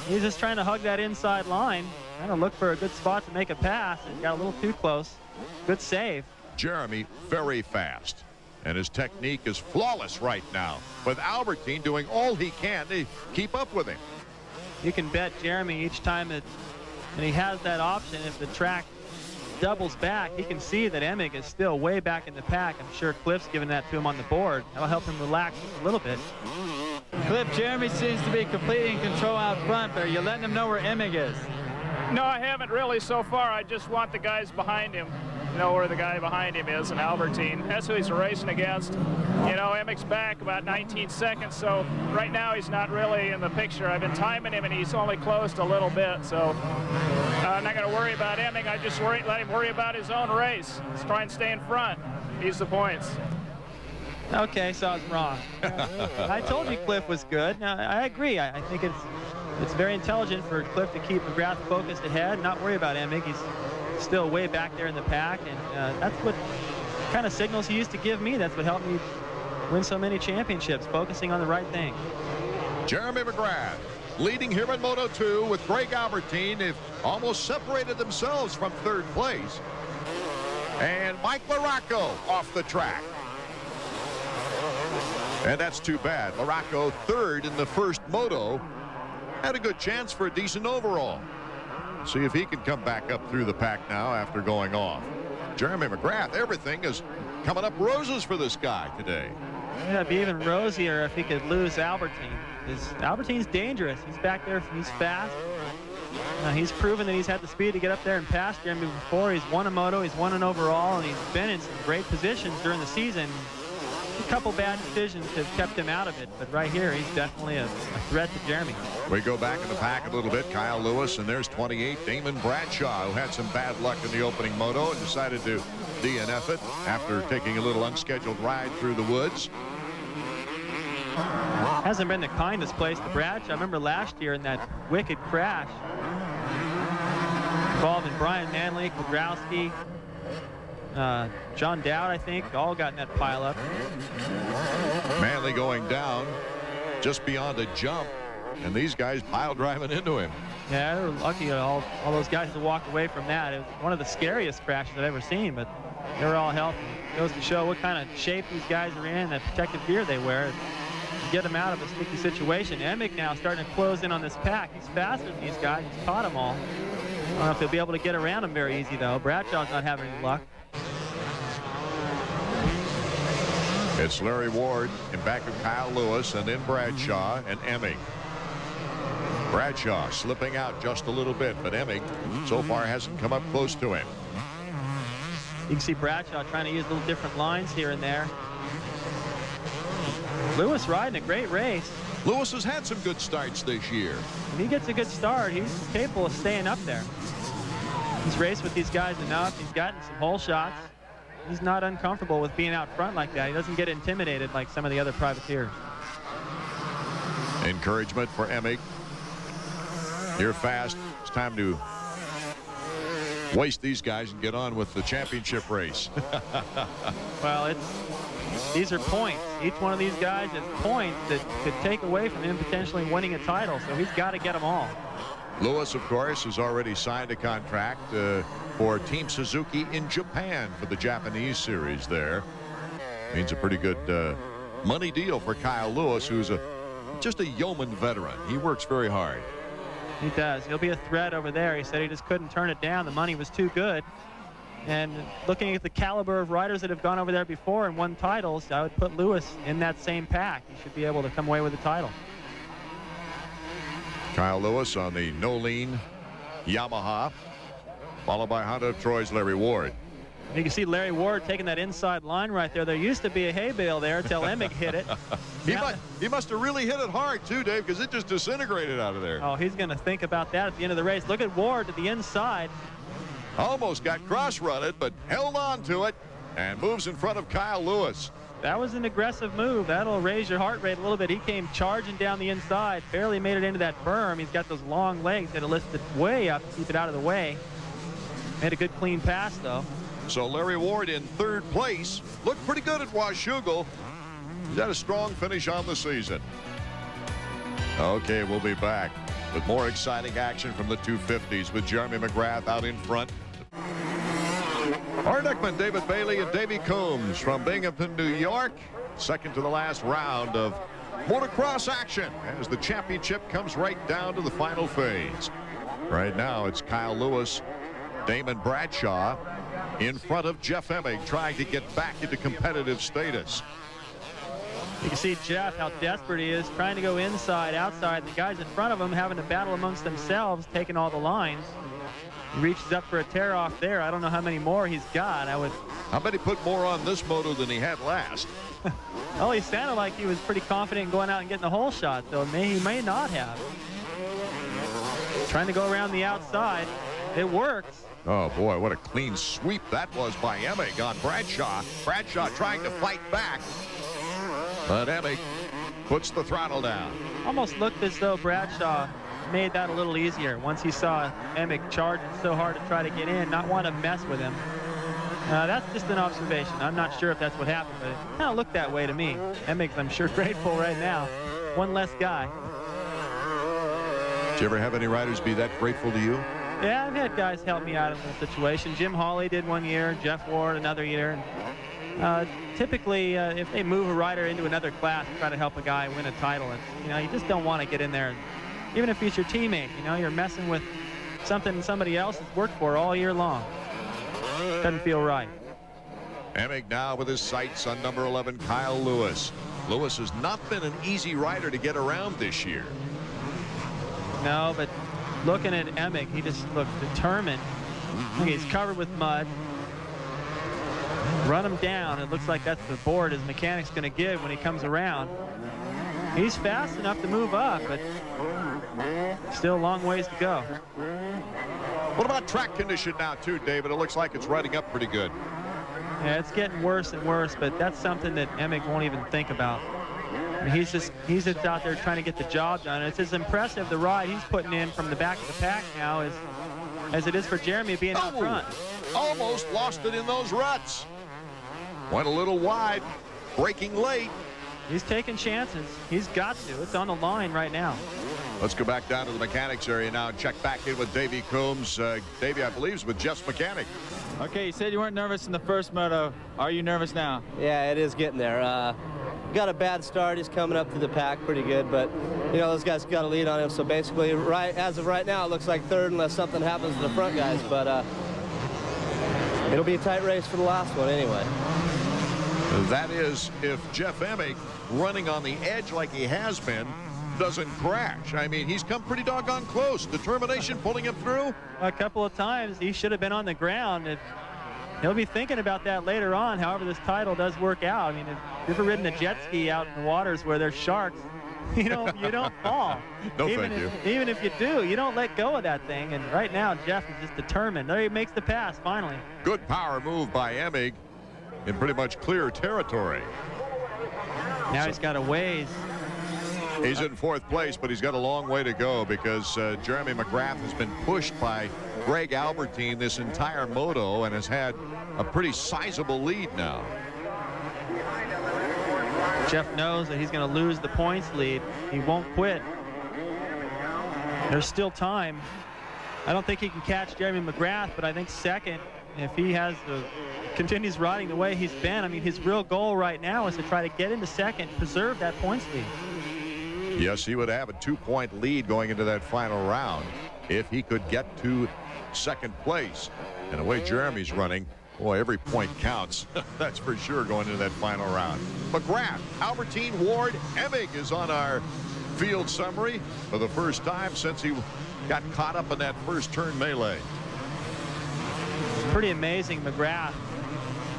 [SPEAKER 5] He's just trying to hug that inside line, trying to look for a good spot to make a pass, and got a little too close. Good save.
[SPEAKER 3] Jeremy very fast, and his technique is flawless right now, with Albertine doing all he can to keep up with him.
[SPEAKER 5] You can bet Jeremy each time and he has that option, if the track doubles back, he can see that Emig is still way back in the pack. I'm sure Cliff's giving that to him on the board. That'll help him relax just a little bit.
[SPEAKER 6] Cliff, Jeremy seems to be completely in control out front, but are you letting him know where Emig is?
[SPEAKER 7] No, I haven't really so far. I just want the guys behind him to know where the guy behind him is, and Albertine. That's who he's racing against. You know, Emig's back about 19 seconds, so right now he's not really in the picture. I've been timing him, and he's only closed a little bit, so I'm not going to worry about Emig. I just let him worry about his own race. Let's try and stay in front. He's the points.
[SPEAKER 5] Okay, so I was wrong. I told you Cliff was good. Now, I agree. I think it's very intelligent for Cliff to keep McGrath focused ahead, not worry about Emig. He's still way back there in the pack, and that's what kind of signals he used to give me. That's what helped me win so many championships, focusing on the right thing.
[SPEAKER 3] Jeremy McGrath leading here in Moto 2 with Greg Albertine. They've almost separated themselves from third place. And Mike Larocco off the track. And that's too bad. Larocco, third in the first Moto, had a good chance for a decent overall. See if he can come back up through the pack now after going off. Jeremy McGrath, everything is coming up roses for this guy today.
[SPEAKER 5] Yeah, it'd be even rosier if he could lose Albertine. Albertine's dangerous. He's back there. He's fast. He's proven that he's had the speed to get up there and pass Jeremy before. He's won a Moto. He's won an overall, and he's been in some great positions during the season. A couple bad decisions have kept him out of it, but right here he's definitely a threat to Jeremy.
[SPEAKER 3] We go back in the pack a little bit. Kyle Lewis, and there's 28, Damon Bradshaw, who had some bad luck in the opening Moto and decided to DNF it after taking a little unscheduled ride through the woods.
[SPEAKER 5] Hasn't been the kindest place to Bradshaw. I remember last year in that wicked crash involving Brian Manley, Kudrowski, John Dowd, I think, all got in that pile up.
[SPEAKER 3] Manley going down just beyond a jump, and these guys pile driving into him.
[SPEAKER 5] Yeah, they were lucky all those guys to walk away from that. It was one of the scariest crashes I've ever seen, but they were all healthy. It goes to show what kind of shape these guys are in, the protective gear they wear to get them out of a sticky situation. Emig now starting to close in on this pack. He's faster than these guys. He's caught them all. I don't know if he'll be able to get around them very easy, though. Bradshaw's not having any luck.
[SPEAKER 3] It's Larry Ward in back of Kyle Lewis, and then Bradshaw and Emig. Bradshaw slipping out just a little bit, but Emig so far hasn't come up close to him.
[SPEAKER 5] You can see Bradshaw trying to use little different lines here and there. Lewis riding a great race.
[SPEAKER 3] Lewis has had some good starts this year.
[SPEAKER 5] When he gets a good start, he's capable of staying up there. He's raced with these guys enough. He's gotten some hole shots. He's not uncomfortable with being out front like that. He doesn't get intimidated like some of the other privateers.
[SPEAKER 3] Encouragement for Emig. You're fast. It's time to waste these guys and get on with the championship race.
[SPEAKER 5] Well, these are points. Each one of these guys is points that could take away from him potentially winning a title, so he's got to get them all.
[SPEAKER 3] Lewis, of course, has already signed a contract for Team Suzuki in Japan for the Japanese series there. Means a pretty good money deal for Kyle Lewis, who's just a yeoman veteran. He works very hard.
[SPEAKER 5] He does. He'll be a threat over there. He said he just couldn't turn it down. The money was too good. And looking at the caliber of riders that have gone over there before and won titles, I would put Lewis in that same pack. He should be able to come away with the title.
[SPEAKER 3] Kyle Lewis on the no-lean Yamaha, followed by Honda of Troy's Larry Ward.
[SPEAKER 5] You can see Larry Ward taking that inside line right there. There used to be a hay bale there until Emig hit it.
[SPEAKER 3] He must have really hit it hard, too, Dave, because it just disintegrated out of there.
[SPEAKER 5] Oh, he's going to think about that at the end of the race. Look at Ward to the inside.
[SPEAKER 3] Almost got cross-rutted, but held on to it and moves in front of Kyle Lewis.
[SPEAKER 5] That was an aggressive move. That'll raise your heart rate a little bit. He came charging down the inside, barely made it into that berm. He's got those long legs that lift it way up to keep it out of the way. Made a good clean pass, though.
[SPEAKER 3] So Larry Ward in third place. Looked pretty good at Washougal. He's had a strong finish on the season. Okay, we'll be back with more exciting action from the 250s with Jeremy McGrath out in front. Art Ekman, David Bailey, and Davey Coombs from Binghamton, New York. Second to the last round of motocross action as the championship comes right down to the final phase. Right now, it's Kyle Lewis, Damon Bradshaw in front of Jeff Emig, trying to get back into competitive status.
[SPEAKER 5] You can see Jeff, how desperate he is, trying to go inside, outside. The guys in front of him having to battle amongst themselves, taking all the lines. He reaches up for a tear off there. I don't know how many more he's got.
[SPEAKER 3] I bet he put more on this moto than he had last.
[SPEAKER 5] Well, he sounded like he was pretty confident in going out and getting the hole shot, though. He may not have. Trying to go around the outside. It works.
[SPEAKER 3] Oh, boy, what a clean sweep that was by Emig on Bradshaw. Bradshaw trying to fight back. But Emig puts the throttle down.
[SPEAKER 5] Almost looked as though Bradshaw made that a little easier once he saw Emig charging so hard to try to get in, not want to mess with him. That's just an observation. I'm not sure if that's what happened, but it kind of looked that way to me. Emig's, I'm sure, grateful right now. One less guy.
[SPEAKER 3] Did you ever have any riders be that grateful to you?
[SPEAKER 5] Yeah, I've had guys help me out in this situation. Jim Hawley did one year, Jeff Ward another year. Typically, if they move a rider into another class to try to help a guy win a title, you just don't want to get in there. Even if he's your teammate, you're messing with something somebody else has worked for all year long. Doesn't feel right.
[SPEAKER 3] Emig now with his sights on number 11, Kyle Lewis. Lewis has not been an easy rider to get around this year.
[SPEAKER 5] No, but looking at Emig, he just looked determined. Look, he's covered with mud. Run him down. It looks like that's the board his mechanic's going to give when he comes around. He's fast enough to move up, but still a long ways to go.
[SPEAKER 3] What about track condition now, too, David? It looks like it's riding up pretty good.
[SPEAKER 5] Yeah, it's getting worse and worse, but that's something that Emig won't even think about. He's just out there trying to get the job done. It's as impressive the ride he's putting in from the back of the pack now as it is for Jeremy being out front.
[SPEAKER 3] Almost lost it in those ruts. Went a little wide, braking late.
[SPEAKER 5] He's taking chances. He's got to. It's on the line right now.
[SPEAKER 3] Let's go back down to the mechanics area now and check back in with Davey Coombs. Davey, I believe, is with Jeff's mechanic.
[SPEAKER 6] Okay, you said you weren't nervous in the first moto. Are you nervous now?
[SPEAKER 11] Yeah, it is getting there. Got a bad start. He's coming up to the pack pretty good, but those guys got a lead on him. So basically, as of right now, it looks like third unless something happens to the front guys. But it'll be a tight race for the last one anyway.
[SPEAKER 3] That is, if Jeff Emig, running on the edge like he has been, doesn't crash. I mean, he's come pretty doggone close. Determination pulling him through.
[SPEAKER 5] A couple of times he should have been on the ground. He'll be thinking about that later on, however this title does work out. I mean, if you've ever ridden a jet ski out in the waters where there's sharks, you don't fall.
[SPEAKER 3] No, thank you.
[SPEAKER 5] Even if you do, you don't let go of that thing. And right now, Jeff is just determined. There he makes the pass, finally.
[SPEAKER 3] Good power move by Emig in pretty much clear territory.
[SPEAKER 5] Now he's got a ways.
[SPEAKER 3] He's in fourth place, but he's got a long way to go because Jeremy McGrath has been pushed by Greg Albertine this entire moto and has had a pretty sizable lead now.
[SPEAKER 5] Jeff knows that he's going to lose the points lead. He won't quit. There's still time. I don't think he can catch Jeremy McGrath, but I think second, if he continues riding the way he's been, I mean, his real goal right now is to try to get into second, preserve that points lead.
[SPEAKER 3] Yes, he would have a 2-point lead going into that final round if he could get to second place. And the way Jeremy's running, boy, every point counts. That's for sure going into that final round. McGrath, Albertine, Ward, Emig is on our field summary for the first time since he got caught up in that first turn melee.
[SPEAKER 5] It's pretty amazing. McGrath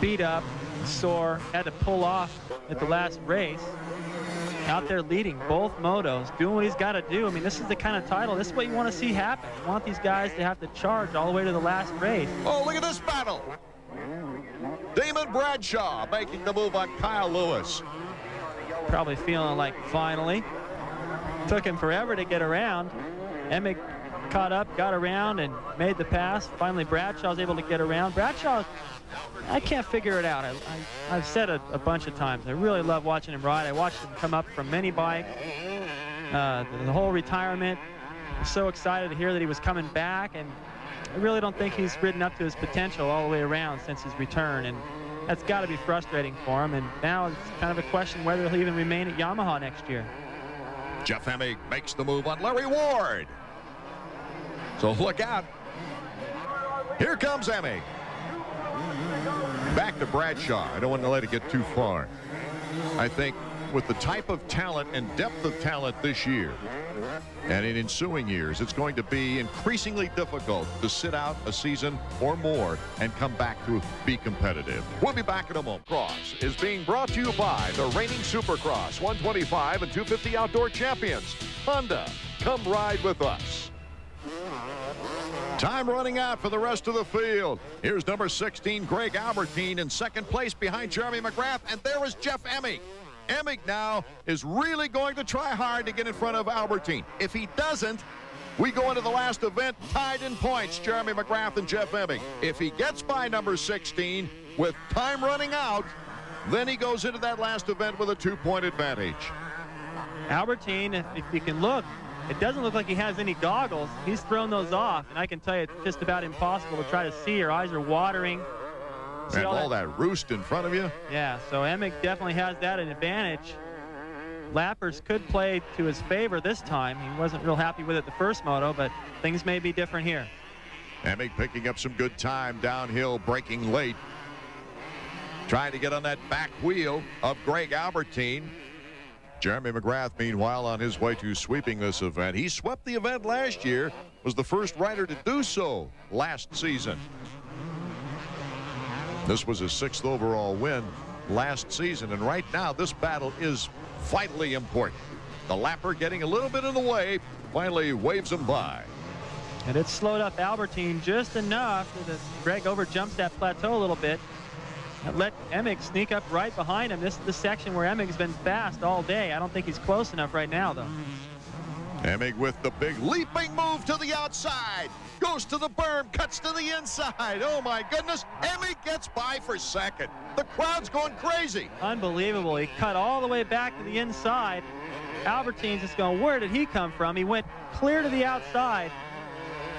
[SPEAKER 5] beat up, sore, had to pull off at the last race. Out there leading both motos, doing what he's got to do. I mean, this is the kind of title, this is what you want to see happen. You want these guys to have to charge all the way to the last race.
[SPEAKER 3] Oh, look at this battle. Damon Bradshaw making the move on Kyle Lewis.
[SPEAKER 5] Probably feeling like finally. Took him forever to get around. Emick caught up, got around, and made the pass. Finally, Bradshaw's able to get around. Bradshaw, I can't figure it out. I've said it a bunch of times. I really love watching him ride. I watched him come up from mini bike, the whole retirement. I'm so excited to hear that he was coming back, and I really don't think he's ridden up to his potential all the way around since his return, and that's got to be frustrating for him. And now it's kind of a question whether he'll even remain at Yamaha next year.
[SPEAKER 3] Jeff Emig makes the move on Larry Ward. So look out. Here comes Emig. Back to Bradshaw. I don't want to let it get too far. I think with the type of talent and depth of talent this year and in ensuing years, it's going to be increasingly difficult to sit out a season or more and come back to be competitive. We'll be back in a moment. Cross is being brought to you by the reigning Supercross 125 and 250 outdoor champions, Honda. Come ride with us. Time running out for the rest of the field. Here's number 16, Greg Albertine, in second place behind Jeremy McGrath, and there is Jeff Emig. Emig now is really going to try hard to get in front of Albertine. If he doesn't, we go into the last event tied in points, Jeremy McGrath and Jeff Emig. If he gets by number 16 with time running out, then he goes into that last event with a 2-point advantage.
[SPEAKER 5] Albertine, if you can look, it doesn't look like he has any goggles. He's thrown those off, and I can tell you it's just about impossible to try to see. Your eyes are watering. See
[SPEAKER 3] and all that roost in front of you?
[SPEAKER 5] Yeah, so Emig definitely has that an advantage. Lappers could play to his favor this time. He wasn't real happy with it the first moto, but things may be different here.
[SPEAKER 3] Emig picking up some good time downhill, braking late. Trying to get on that back wheel of Greg Albertine. Jeremy McGrath, meanwhile, on his way to sweeping this event. He swept the event last year, was the first rider to do so last season. This was his 6th overall win last season, and right now this battle is vitally important. The lapper getting a little bit in the way, finally waves him by.
[SPEAKER 5] And it slowed up Albertine just enough that Greg overjumps that plateau a little bit. And let Emig sneak up right behind him. This is the section where Emig's been fast all day. I don't think he's close enough right now, though.
[SPEAKER 3] Emig with the big leaping move to the outside. Goes to the berm, cuts to the inside. Oh, my goodness. Emig gets by for second. The crowd's going crazy.
[SPEAKER 5] Unbelievable. He cut all the way back to the inside. Albertine's just going, where did he come from? He went clear to the outside,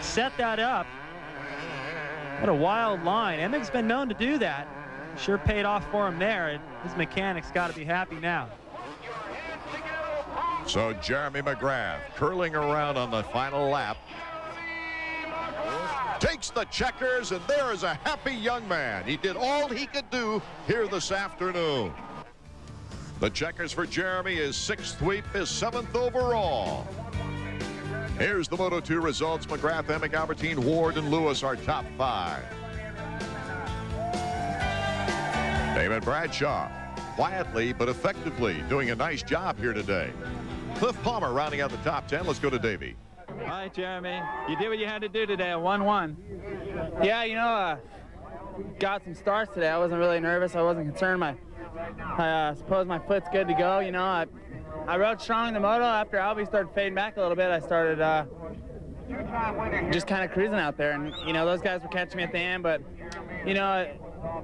[SPEAKER 5] set that up. What a wild line. Emig's been known to do that. Sure paid off for him there, and his mechanics got to be happy now.
[SPEAKER 3] So Jeremy McGrath curling around on the final lap. Takes the checkers, and there is a happy young man. He did all he could do here this afternoon. The checkers for Jeremy is 6th sweep, his 7th overall. Here's the Moto 2 results. McGrath, Emig, Albertine, Ward, and Lewis are top 5. Damon Bradshaw, quietly but effectively doing a nice job here today. Cliff Palmer rounding out the top 10. Let's go to Davey.
[SPEAKER 8] All right, Jeremy. You did what you had to do today, a 1-1. Yeah, you know, got some starts today. I wasn't really nervous. I wasn't concerned. I suppose my foot's good to go. You know, I rode strong in the moto. After Albie started fading back a little bit, I started just kind of cruising out there. And, you know, those guys were catching me at the end, but, you know,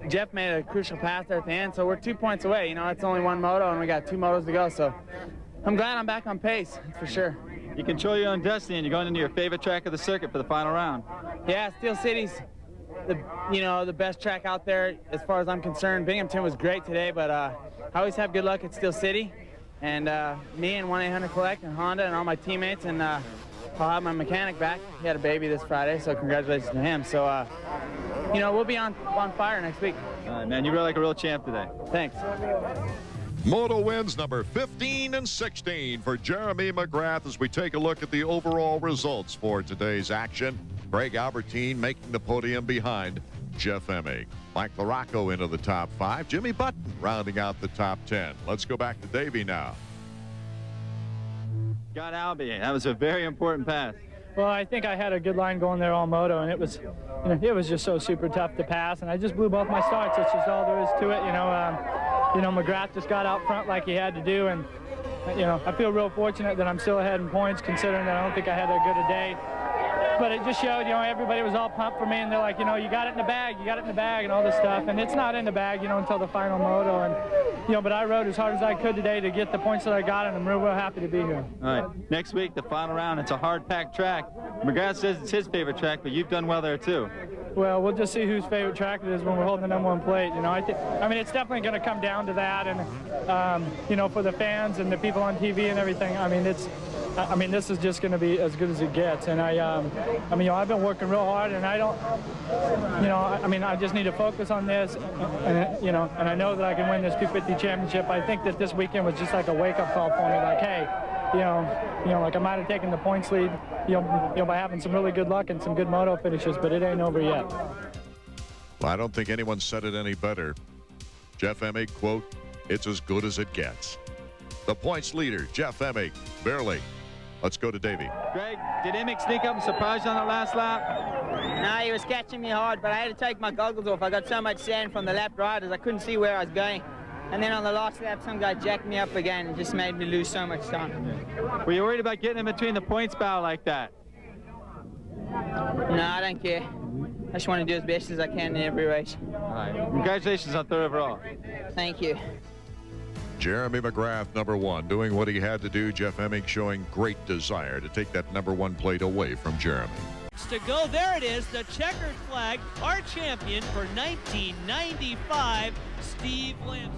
[SPEAKER 8] Jeff made a crucial pass there at the end, so we're 2 points away. You know, it's only one moto, and we got 2 motos to go, so I'm glad I'm back on pace, that's for sure.
[SPEAKER 6] You control your own destiny, and you're going into your favorite track of the circuit for the final round.
[SPEAKER 8] Yeah, Steel City's the best track out there as far as I'm concerned. Binghamton was great today, but I always have good luck at Steel City. And me and 1-800-COLLECT and Honda and all my teammates, and I'll have my mechanic back. He had a baby this Friday, so congratulations to him. So, you know, we'll be on fire next week.
[SPEAKER 6] Man, you rode like a real champ today.
[SPEAKER 8] Thanks.
[SPEAKER 3] Moto wins number 15 and 16 for Jeremy McGrath as we take a look at the overall results for today's action. Greg Albertine making the podium behind Jeff Emig. Mike LaRocco into the top 5. Jimmy Button rounding out the top 10. Let's go back to Davey now.
[SPEAKER 6] Got Albie. That was a very important pass.
[SPEAKER 9] Well, I think I had a good line going there all moto, and it was just so super tough to pass, and I just blew both my starts. That's just all there is to it. McGrath just got out front like he had to do, and I feel real fortunate that I'm still ahead in points, considering that I don't think I had that good a day. But it just showed, everybody was all pumped for me, and they're like, you got it in the bag, and all this stuff. And it's not in the bag, until the final moto. And, but I rode as hard as I could today to get the points that I got, and I'm real happy to be here.
[SPEAKER 6] All right, next week, the final round, it's a hard-packed track. McGrath says it's his favorite track, but you've done well there, too.
[SPEAKER 9] Well, we'll just see whose favorite track it is when we're holding the #1 plate. It's definitely going to come down to that, and for the fans and the people on TV and everything. This is just going to be as good as it gets. And I've been working real hard, and I don't, I just need to focus on this, and I know that I can win this 250 championship. I think that this weekend was just like a wake-up call for me, like, hey, like I might have taken the points lead, by having some really good luck and some good moto finishes, but it ain't over yet.
[SPEAKER 3] Well, I don't think anyone said it any better. Jeff Emig, quote, "It's as good as it gets." The points leader, Jeff Emig, barely. Let's go to Davey.
[SPEAKER 6] Greg, did Emig sneak up and surprise you on the last lap?
[SPEAKER 12] No, he was catching me hard, but I had to take my goggles off. I got so much sand from the lap riders, I couldn't see where I was going. And then on the last lap, some guy jacked me up again and just made me lose so much time.
[SPEAKER 6] Were you worried about getting in between the points bow like that?
[SPEAKER 12] No, I don't care. I just want to do as best as I can in every race.
[SPEAKER 6] All right. Congratulations on third overall.
[SPEAKER 12] Thank you.
[SPEAKER 3] Jeremy McGrath, #1, doing what he had to do. Jeff Emig showing great desire to take that #1 plate away from Jeremy.
[SPEAKER 13] To go, there it is, the checkered flag, our champion for 1995, Steve Lamson.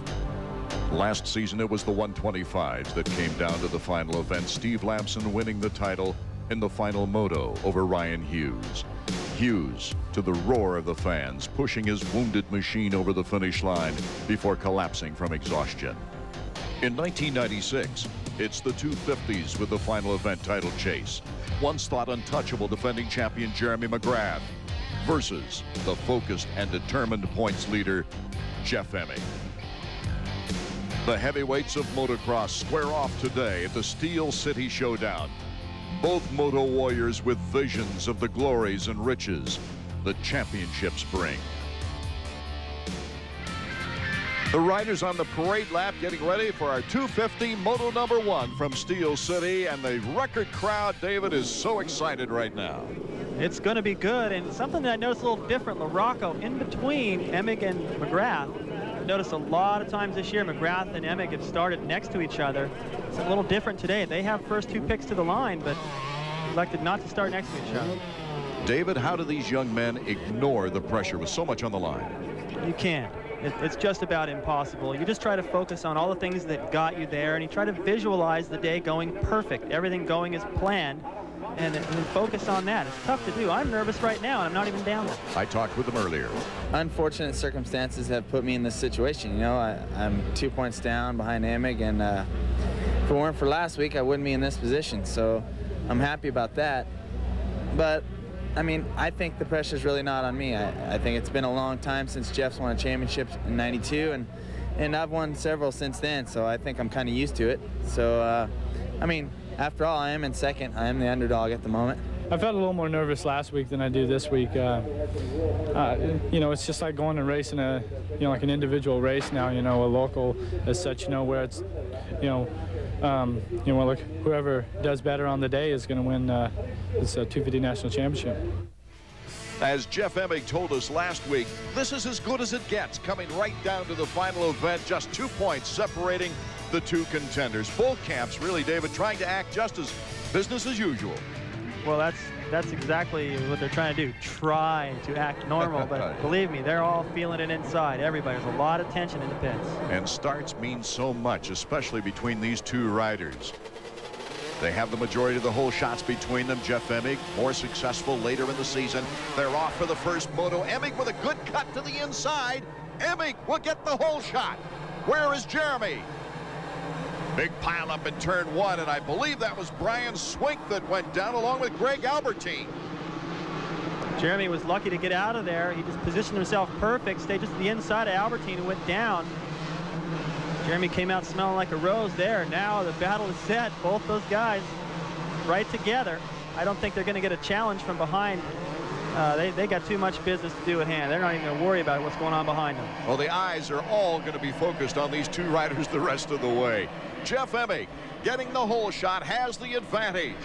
[SPEAKER 3] Last season, it was the 125s that came down to the final event. Steve Lamson winning the title in the final moto over Ryan Hughes. Hughes, to the roar of the fans, pushing his wounded machine over the finish line before collapsing from exhaustion. In 1996, it's the 250s with the final event title chase. Once thought untouchable defending champion Jeremy McGrath versus the focused and determined points leader, Jeff Emig. The heavyweights of motocross square off today at the Steel City Showdown. Both moto warriors with visions of the glories and riches the championships bring. The riders on the parade lap getting ready for our 250 Moto #1 from Steel City, and the record crowd, David, is so excited right now.
[SPEAKER 5] It's going to be good, and something that I noticed a little different, LaRocco in between Emig and McGrath. I've noticed a lot of times this year McGrath and Emig have started next to each other. It's a little different today. They have first 2 picks to the line, but elected not to start next to each other.
[SPEAKER 3] David, how do these young men ignore the pressure with so much on the line?
[SPEAKER 5] You can't. It's just about impossible. You just try to focus on all the things that got you there, and you try to visualize the day going perfect, everything going as planned, and then focus on that. It's tough to do. I'm nervous right now, and I'm not even down there.
[SPEAKER 3] I talked with him earlier.
[SPEAKER 8] Unfortunate circumstances have put me in this situation. I'm 2 points down behind Emig, and if it weren't for last week, I wouldn't be in this position. So I'm happy about that. But I think the pressure's really not on me. I think it's been a long time since Jeff's won a championship in '92, and I've won several since then, so I think I'm kind of used to it. So, after all, I am in second. I am the underdog at the moment.
[SPEAKER 9] I felt a little more nervous last week than I do this week. It's just like going and racing like an individual race now, a local as such, where it's, look, whoever does better on the day is going to win this 250 national championship.
[SPEAKER 3] As Jeff Emig told us last week, this is as good as it gets, coming right down to the final event, just 2 points separating the two contenders. Both camps, really, David, trying to act just as business as usual.
[SPEAKER 5] Well, that's exactly what they're trying to do, try to act normal, but believe me, they're all feeling it inside. Everybody, there's a lot of tension in the pits.
[SPEAKER 3] And starts mean so much, especially between these two riders. They have the majority of the hole shots between them. Jeff Emig, more successful later in the season. They're off for the first moto. Emig with a good cut to the inside. Emig will get the hole shot. Where is Jeremy? Big pile up in turn 1, and I believe that was Brian Swink that went down along with Greg Albertine.
[SPEAKER 5] Jeremy was lucky to get out of there. He just positioned himself perfect, stayed just to the inside of Albertine and went down. Jeremy came out smelling like a rose there. Now the battle is set. Both those guys right together. I don't think they're going to get a challenge from behind. They got too much business to do at hand. They're not even going to worry about what's going on behind them.
[SPEAKER 3] Well, the eyes are all going to be focused on these two riders the rest of the way. Jeff Emig, getting the whole shot, has the advantage.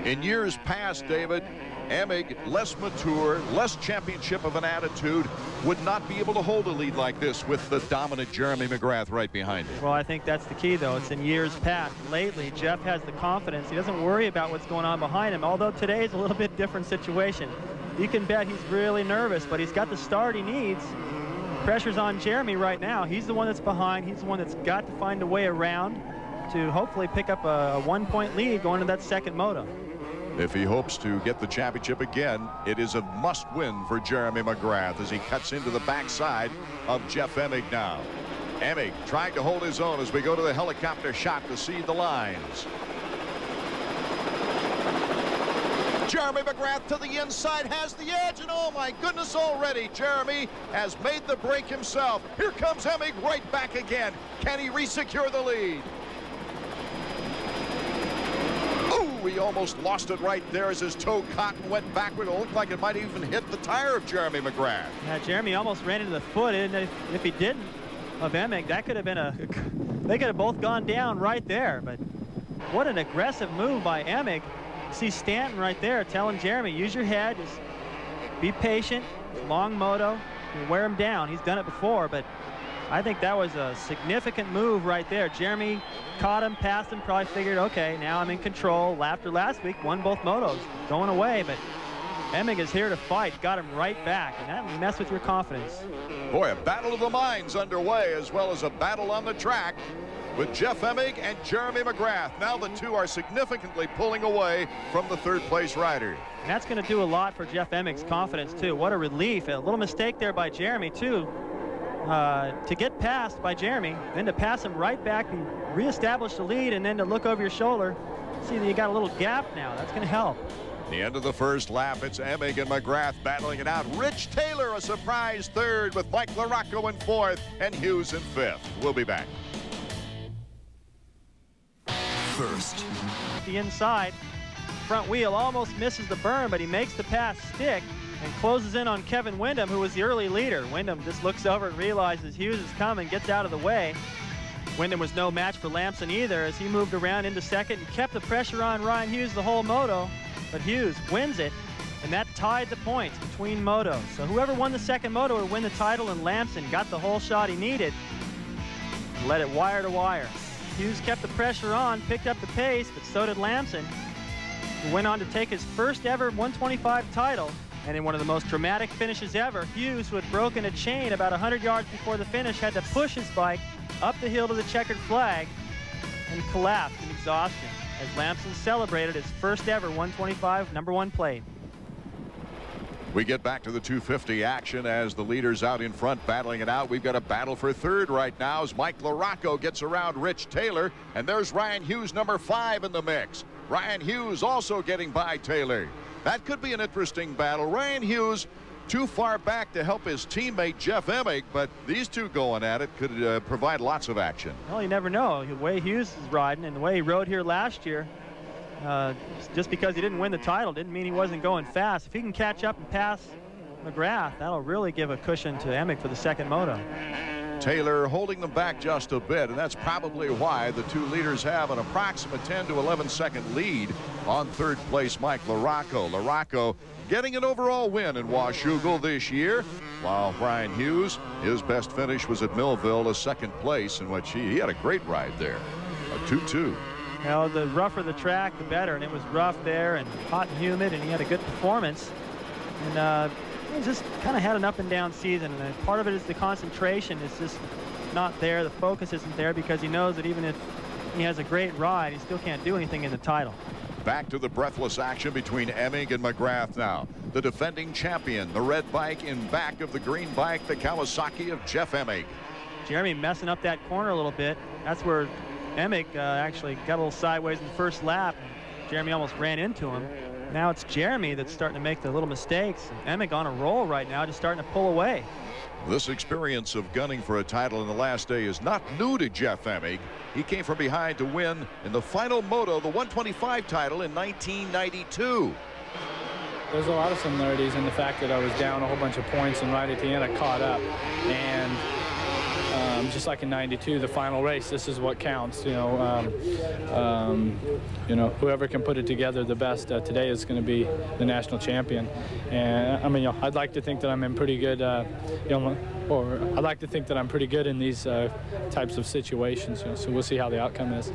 [SPEAKER 3] In years past, David, Emig, less mature, less championship of an attitude, would not be able to hold a lead like this with the dominant Jeremy McGrath right behind him.
[SPEAKER 5] Well, I think that's the key, though. It's in years past. Lately, Jeff has the confidence. He doesn't worry about what's going on behind him, although today is a little bit different situation. You can bet he's really nervous, but he's got the start he needs. Pressure's on Jeremy right now. He's the one that's behind. He's the one that's got to find a way around to hopefully pick up a 1-point lead going to that second moto.
[SPEAKER 3] If he hopes to get the championship again, it is a must-win for Jeremy McGrath as he cuts into the backside of Jeff Emig now. Emig trying to hold his own as we go to the helicopter shot to see the lines. Jeremy McGrath to the inside, has the edge, and oh my goodness, already Jeremy has made the break himself. Here comes Emig right back again. Can he re-secure the lead? He almost lost it right there as his toe caught and went backward. It looked like it might even hit the tire of Jeremy McGrath.
[SPEAKER 5] Yeah, Jeremy almost ran into the foot, and if he didn't, of Emig, that could have been they could have both gone down right there. But what an aggressive move by Emig. You see Stanton right there telling Jeremy, use your head, just be patient, long moto, you wear him down. He's done it before, but I think that was a significant move right there. Jeremy caught him, passed him, probably figured, okay, now I'm in control. After last week, won both motos, going away, but Emig is here to fight, got him right back, and that messed with your confidence.
[SPEAKER 3] Boy, a battle of the minds underway, as well as a battle on the track with Jeff Emig and Jeremy McGrath. Now the two are significantly pulling away from the third-place rider.
[SPEAKER 5] And that's going to do a lot for Jeff Emig's confidence, too. What a relief. A little mistake there by Jeremy, too. To get passed by Jeremy, then to pass him right back and reestablish the lead, and then to look over your shoulder, see that you got a little gap now. That's going to help.
[SPEAKER 3] The end of the first lap, it's Emig and McGrath battling it out. Rich Taylor, a surprise third, with Mike LaRocco in fourth and Hughes in fifth. We'll be back.
[SPEAKER 14] First,
[SPEAKER 5] the inside front wheel almost misses the berm, but he makes the pass stick and closes in on Kevin Windham, who was the early leader. Windham just looks over and realizes Hughes is coming, gets out of the way. Windham was no match for Lamson either as he moved around into second and kept the pressure on Ryan Hughes the whole moto, but Hughes wins it, and that tied the points between motos. So whoever won the second moto would win the title, and Lamson got the whole shot he needed and let it wire to wire. Hughes kept the pressure on, picked up the pace, but so did Lamson, who went on to take his first ever 125 title. And in one of the most dramatic finishes ever, Hughes, who had broken a chain about 100 yards before the finish, had to push his bike up the hill to the checkered flag and collapsed in exhaustion as Lamson celebrated his first ever 125 #1 plate.
[SPEAKER 3] We get back to the 250 action as the leaders out in front battling it out. We've got a battle for third right now as Mike LaRocco gets around Rich Taylor, and there's Ryan Hughes, number 5 in the mix. Ryan Hughes also getting by Taylor. That could be an interesting battle. Ryan Hughes too far back to help his teammate Jeff Emig, but these two going at it could provide lots of action.
[SPEAKER 5] Well, you never know. The way Hughes is riding and the way he rode here last year, just because he didn't win the title didn't mean he wasn't going fast. If he can catch up and pass McGrath, that'll really give a cushion to Emig for the second moto.
[SPEAKER 3] Taylor holding them back just a bit, and that's probably why the two leaders have an approximate 10 to 11 second lead on third place Mike LaRocco. LaRocco getting an overall win in Washougal this year, while Brian Hughes, his best finish was at Millville, a second place in which he had a great ride there, a 2-2.
[SPEAKER 5] Well, the rougher the track, the better, and it was rough there and hot and humid, and he had a good performance. And he just kind of had an up and down season, and part of it is the concentration is just not there. The focus isn't there because he knows that even if he has a great ride, he still can't do anything in the title.
[SPEAKER 3] Back to the breathless action between Emig and McGrath now. The defending champion, the red bike in back of the green bike, the Kawasaki of Jeff Emig.
[SPEAKER 5] Jeremy messing up that corner a little bit. That's where Emig actually got a little sideways in the first lap. Jeremy almost ran into him. Now it's Jeremy that's starting to make the little mistakes. Emig on a roll right now, just starting to pull away.
[SPEAKER 3] This experience of gunning for a title in the last day is not new to Jeff Emig. He came from behind to win in the final moto, the 125 title in 1992.
[SPEAKER 9] There's a lot of similarities in the fact that I was down a whole bunch of points, and right at the end I caught up. And just like in '92, the final race, this is what counts. You know, whoever can put it together the best today is going to be the national champion. And I mean, I'd like to think that I'm in pretty good, or I'd like to think that I'm pretty good in these types of situations. So we'll see how the outcome is.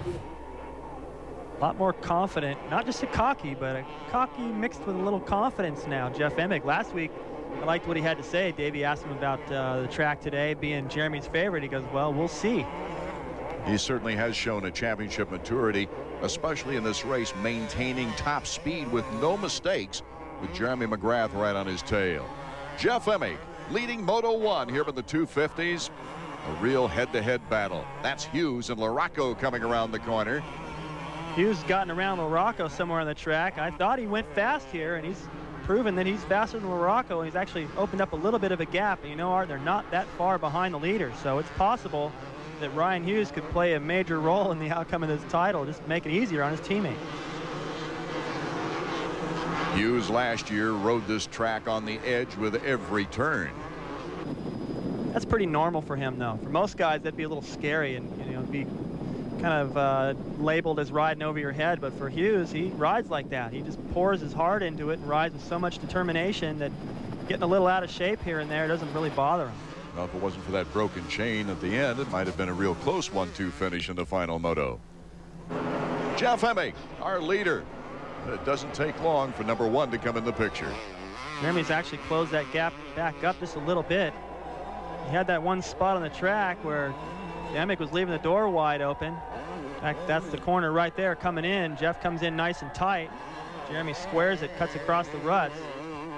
[SPEAKER 5] A lot more confident, not just a cocky, but a cocky mixed with a little confidence now. Jeff Emig. Last week, I liked what he had to say. Davey asked him about the track today being Jeremy's favorite. He goes, well, we'll see.
[SPEAKER 3] He certainly has shown a championship maturity, especially in this race, maintaining top speed with no mistakes, with Jeremy McGrath right on his tail. Jeff Emig leading Moto 1 here in the 250s. A real head-to-head battle. That's Hughes and LaRocco coming around the corner.
[SPEAKER 5] Hughes gotten around LaRocco somewhere on the track. I thought he went fast here, and he's proven that he's faster than LaRocco, and he's actually opened up a little bit of a gap. And you know, Art, they're not that far behind the leader, so it's possible that Ryan Hughes could play a major role in the outcome of this title, just make it easier on his teammate.
[SPEAKER 3] Hughes last year rode this track on the edge with every turn.
[SPEAKER 5] That's pretty normal for him, though. For most guys, that'd be a little scary and, you know, be kind of labeled as riding over your head. But for Hughes, he rides like that. He just pours his heart into it and rides with so much determination that getting a little out of shape here and there doesn't really bother him.
[SPEAKER 3] Well, if it wasn't for that broken chain at the end, it might have been a real close 1-2 finish in the final moto. Jeff Emig, our leader. It doesn't take long for number 1 to come in the picture.
[SPEAKER 5] Jeremy's actually closed that gap back up just a little bit. He had that one spot on the track where Emig was leaving the door wide open. In fact, that's the corner right there coming in. Jeff comes in nice and tight. Jeremy squares it, cuts across the ruts.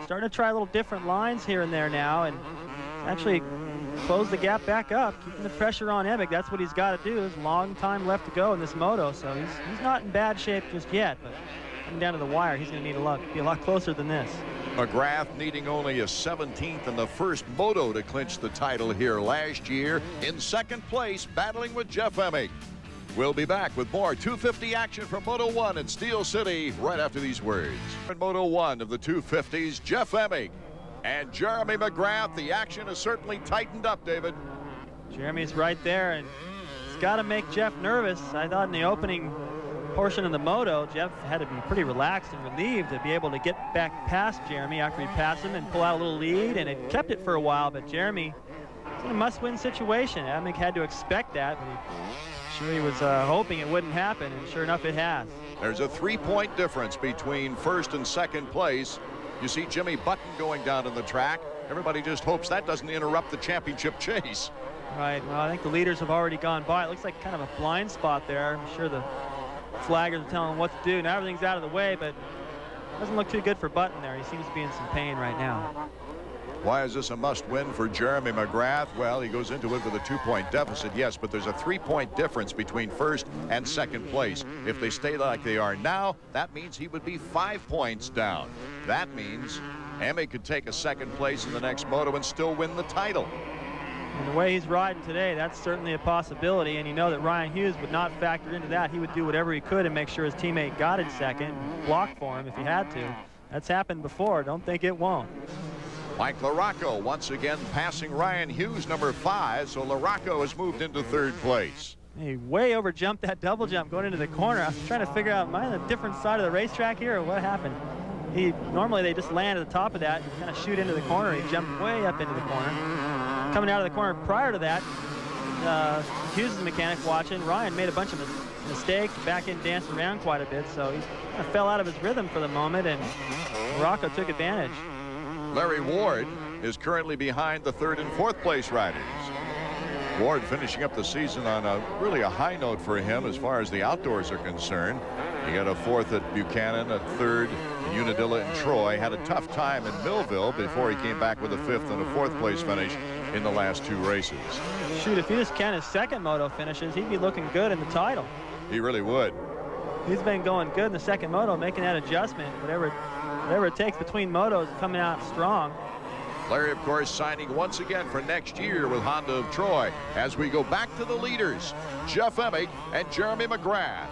[SPEAKER 5] Starting to try a little different lines here and there now, and actually close the gap back up, keeping the pressure on Emig. That's what he's got to do. There's a long time left to go in this moto, so he's not in bad shape just yet, but coming down to the wire, he's going to need be a lot closer than this.
[SPEAKER 3] McGrath needing only a 17th in the first moto to clinch the title here last year. In second place, battling with Jeff Emig. We'll be back with more 250 action from Moto 1 at Steel City right after these words. In Moto 1 of the 250s, Jeff Emig and Jeremy McGrath. The action has certainly tightened up, David.
[SPEAKER 5] Jeremy's right there, and it's got to make Jeff nervous. I thought in the opening portion of the moto, Jeff had to be pretty relaxed and relieved to be able to get back past Jeremy after he passed him and pull out a little lead, and it kept it for a while, but Jeremy, it's in a must-win situation. Emig had to expect that, but he was hoping it wouldn't happen, and sure enough, it has.
[SPEAKER 3] There's a 3-point difference between first and second place. You see Jimmy Button going down on the track. Everybody just hopes that doesn't interrupt the championship chase.
[SPEAKER 5] Right, well, I think the leaders have already gone by. It looks like kind of a blind spot there. I'm sure the flaggers are telling him what to do. Now everything's out of the way, but it doesn't look too good for Button there. He seems to be in some pain right now.
[SPEAKER 3] Why is this a must-win for Jeremy McGrath? Well, he goes into it with a 2-point deficit, yes, but there's a 3-point difference between first and second place. If they stay like they are now, that means he would be 5 points down. That means Emig could take a second place in the next moto and still win the title.
[SPEAKER 5] And the way he's riding today, that's certainly a possibility, and you know that Ryan Hughes would not factor into that. He would do whatever he could and make sure his teammate got in second, block for him if he had to. That's happened before. Don't think it won't.
[SPEAKER 3] Mike LaRocco once again passing Ryan Hughes, number 5, so LaRocco has moved into third place.
[SPEAKER 5] He way over jumped that double jump going into the corner. I was trying to figure out, am I on a different side of the racetrack here or what happened? Normally they just land at the top of that and kind of shoot into the corner. He jumped way up into the corner. Coming out of the corner prior to that, Hughes' mechanic watching. Ryan made a bunch of mistakes, back end danced around quite a bit, so he kind of fell out of his rhythm for the moment, and LaRocco took advantage.
[SPEAKER 3] Larry Ward is currently behind the third and fourth place riders. Ward finishing up the season on really a high note for him as far as the outdoors are concerned. He got a 4th at Buchanan, a 3rd at Unadilla and Troy. Had a tough time in Millville before he came back with a 5th and a 4th place finish in the last 2 races.
[SPEAKER 5] Shoot, if he just count his second moto finishes, he'd be looking good in the title.
[SPEAKER 3] He really would.
[SPEAKER 5] He's been going good in the second moto, making that adjustment, whatever it takes between motos, coming out strong.
[SPEAKER 3] Larry, of course, signing once again for next year with Honda of Troy. As we go back to the leaders, Jeff Emig and Jeremy McGrath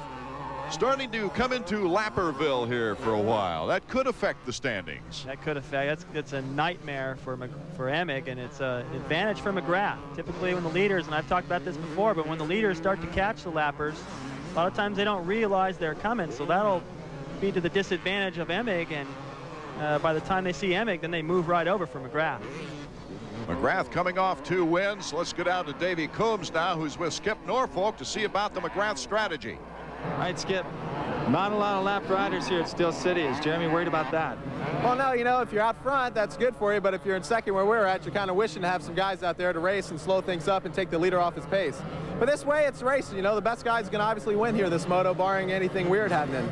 [SPEAKER 3] starting to come into Lapperville here for a while. That could affect the standings.
[SPEAKER 5] That could affect. It's a nightmare for Emig, and it's an advantage for McGrath. Typically when the leaders, and I've talked about this before, but when the leaders start to catch the lappers, a lot of times they don't realize they're coming, so that'll be to the disadvantage of Emig, and by the time they see Emig, then they move right over for McGrath.
[SPEAKER 3] McGrath coming off 2 wins. Let's go down to Davey Coombs now, who's with Skip Norfolk, to see about the McGrath strategy.
[SPEAKER 6] All right, Skip. Not a lot of lap riders here at Steel City. Is Jeremy worried about that?
[SPEAKER 15] Well, no, you know, if you're out front, that's good for you. But if you're in second where we're at, you're kind of wishing to have some guys out there to race and slow things up and take the leader off his pace. But this way, it's racing. You know, the best guy's going to obviously win here this moto, barring anything weird happening.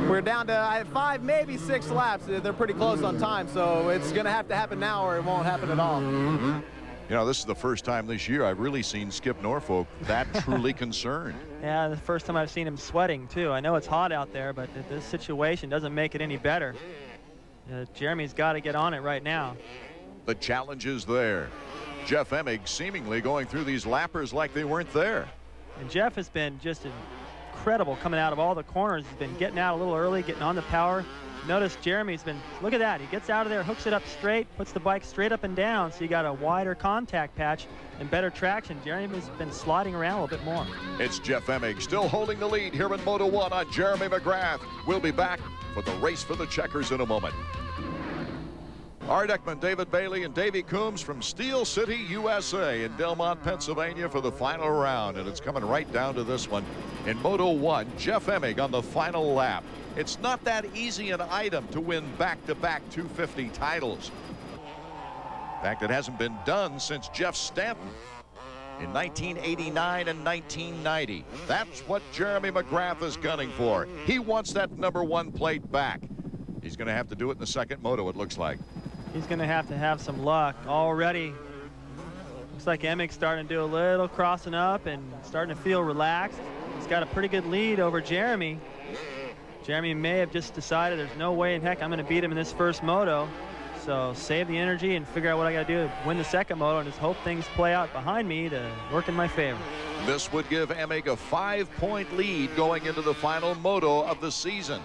[SPEAKER 15] We're down to 5, maybe 6 laps. They're pretty close on time, so it's going to have to happen now or it won't happen at all.
[SPEAKER 3] You know, this is the first time this year I've really seen Skip Norfolk that truly concerned.
[SPEAKER 5] Yeah, the first time I've seen him sweating, too. I know it's hot out there, but this situation doesn't make it any better. Jeremy's got to get on it right now.
[SPEAKER 3] The challenge is there. Jeff Emig seemingly going through these lappers like they weren't there.
[SPEAKER 5] And Jeff has been just incredible coming out of all the corners. He's been getting out a little early, getting on the power. Notice Jeremy's been, look at that, he gets out of there, hooks it up straight, puts the bike straight up and down, so you got a wider contact patch and better traction. Jeremy's been sliding around a little bit more.
[SPEAKER 3] It's Jeff Emig still holding the lead here in Moto 1 on Jeremy McGrath. We'll be back for the race for the checkers in a moment. Art Ekman, David Bailey, and Davey Coombs from Steel City, USA in Delmont, Pennsylvania for the final round. And it's coming right down to this one. In Moto 1, Jeff Emig on the final lap. It's not that easy an item to win back-to-back 250 titles. In fact, it hasn't been done since Jeff Stanton in 1989 and 1990. That's what Jeremy McGrath is gunning for. He wants that #1 plate back. He's going to have to do it in the second moto, it looks like.
[SPEAKER 5] He's going to have some luck already. Looks like Emig's starting to do a little crossing up and starting to feel relaxed. He's got a pretty good lead over Jeremy. Jeremy may have just decided there's no way in heck I'm going to beat him in this first moto. So save the energy and figure out what I got to do to win the second moto and just hope things play out behind me to work in my favor.
[SPEAKER 3] This would give Emig a 5-point lead going into the final moto of the season.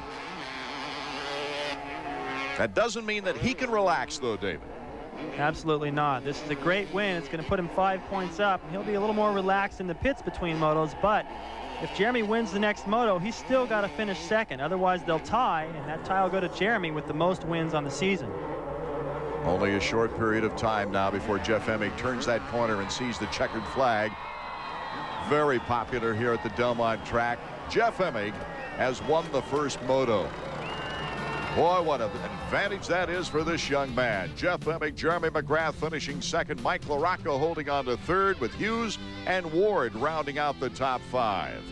[SPEAKER 3] That doesn't mean that he can relax, though, David.
[SPEAKER 5] Absolutely not. This is a great win. It's going to put him 5 points up. He'll be a little more relaxed in the pits between motos, but if Jeremy wins the next moto, he's still got to finish second. Otherwise, they'll tie, and that tie will go to Jeremy with the most wins on the season.
[SPEAKER 3] Only a short period of time now before Jeff Emig turns that corner and sees the checkered flag. Very popular here at the Delmont track. Jeff Emig has won the first moto. Boy, what an advantage that is for this young man. Jeff Emig, Jeremy McGrath finishing second. Mike LaRocca holding on to third, with Hughes and Ward rounding out the top 5.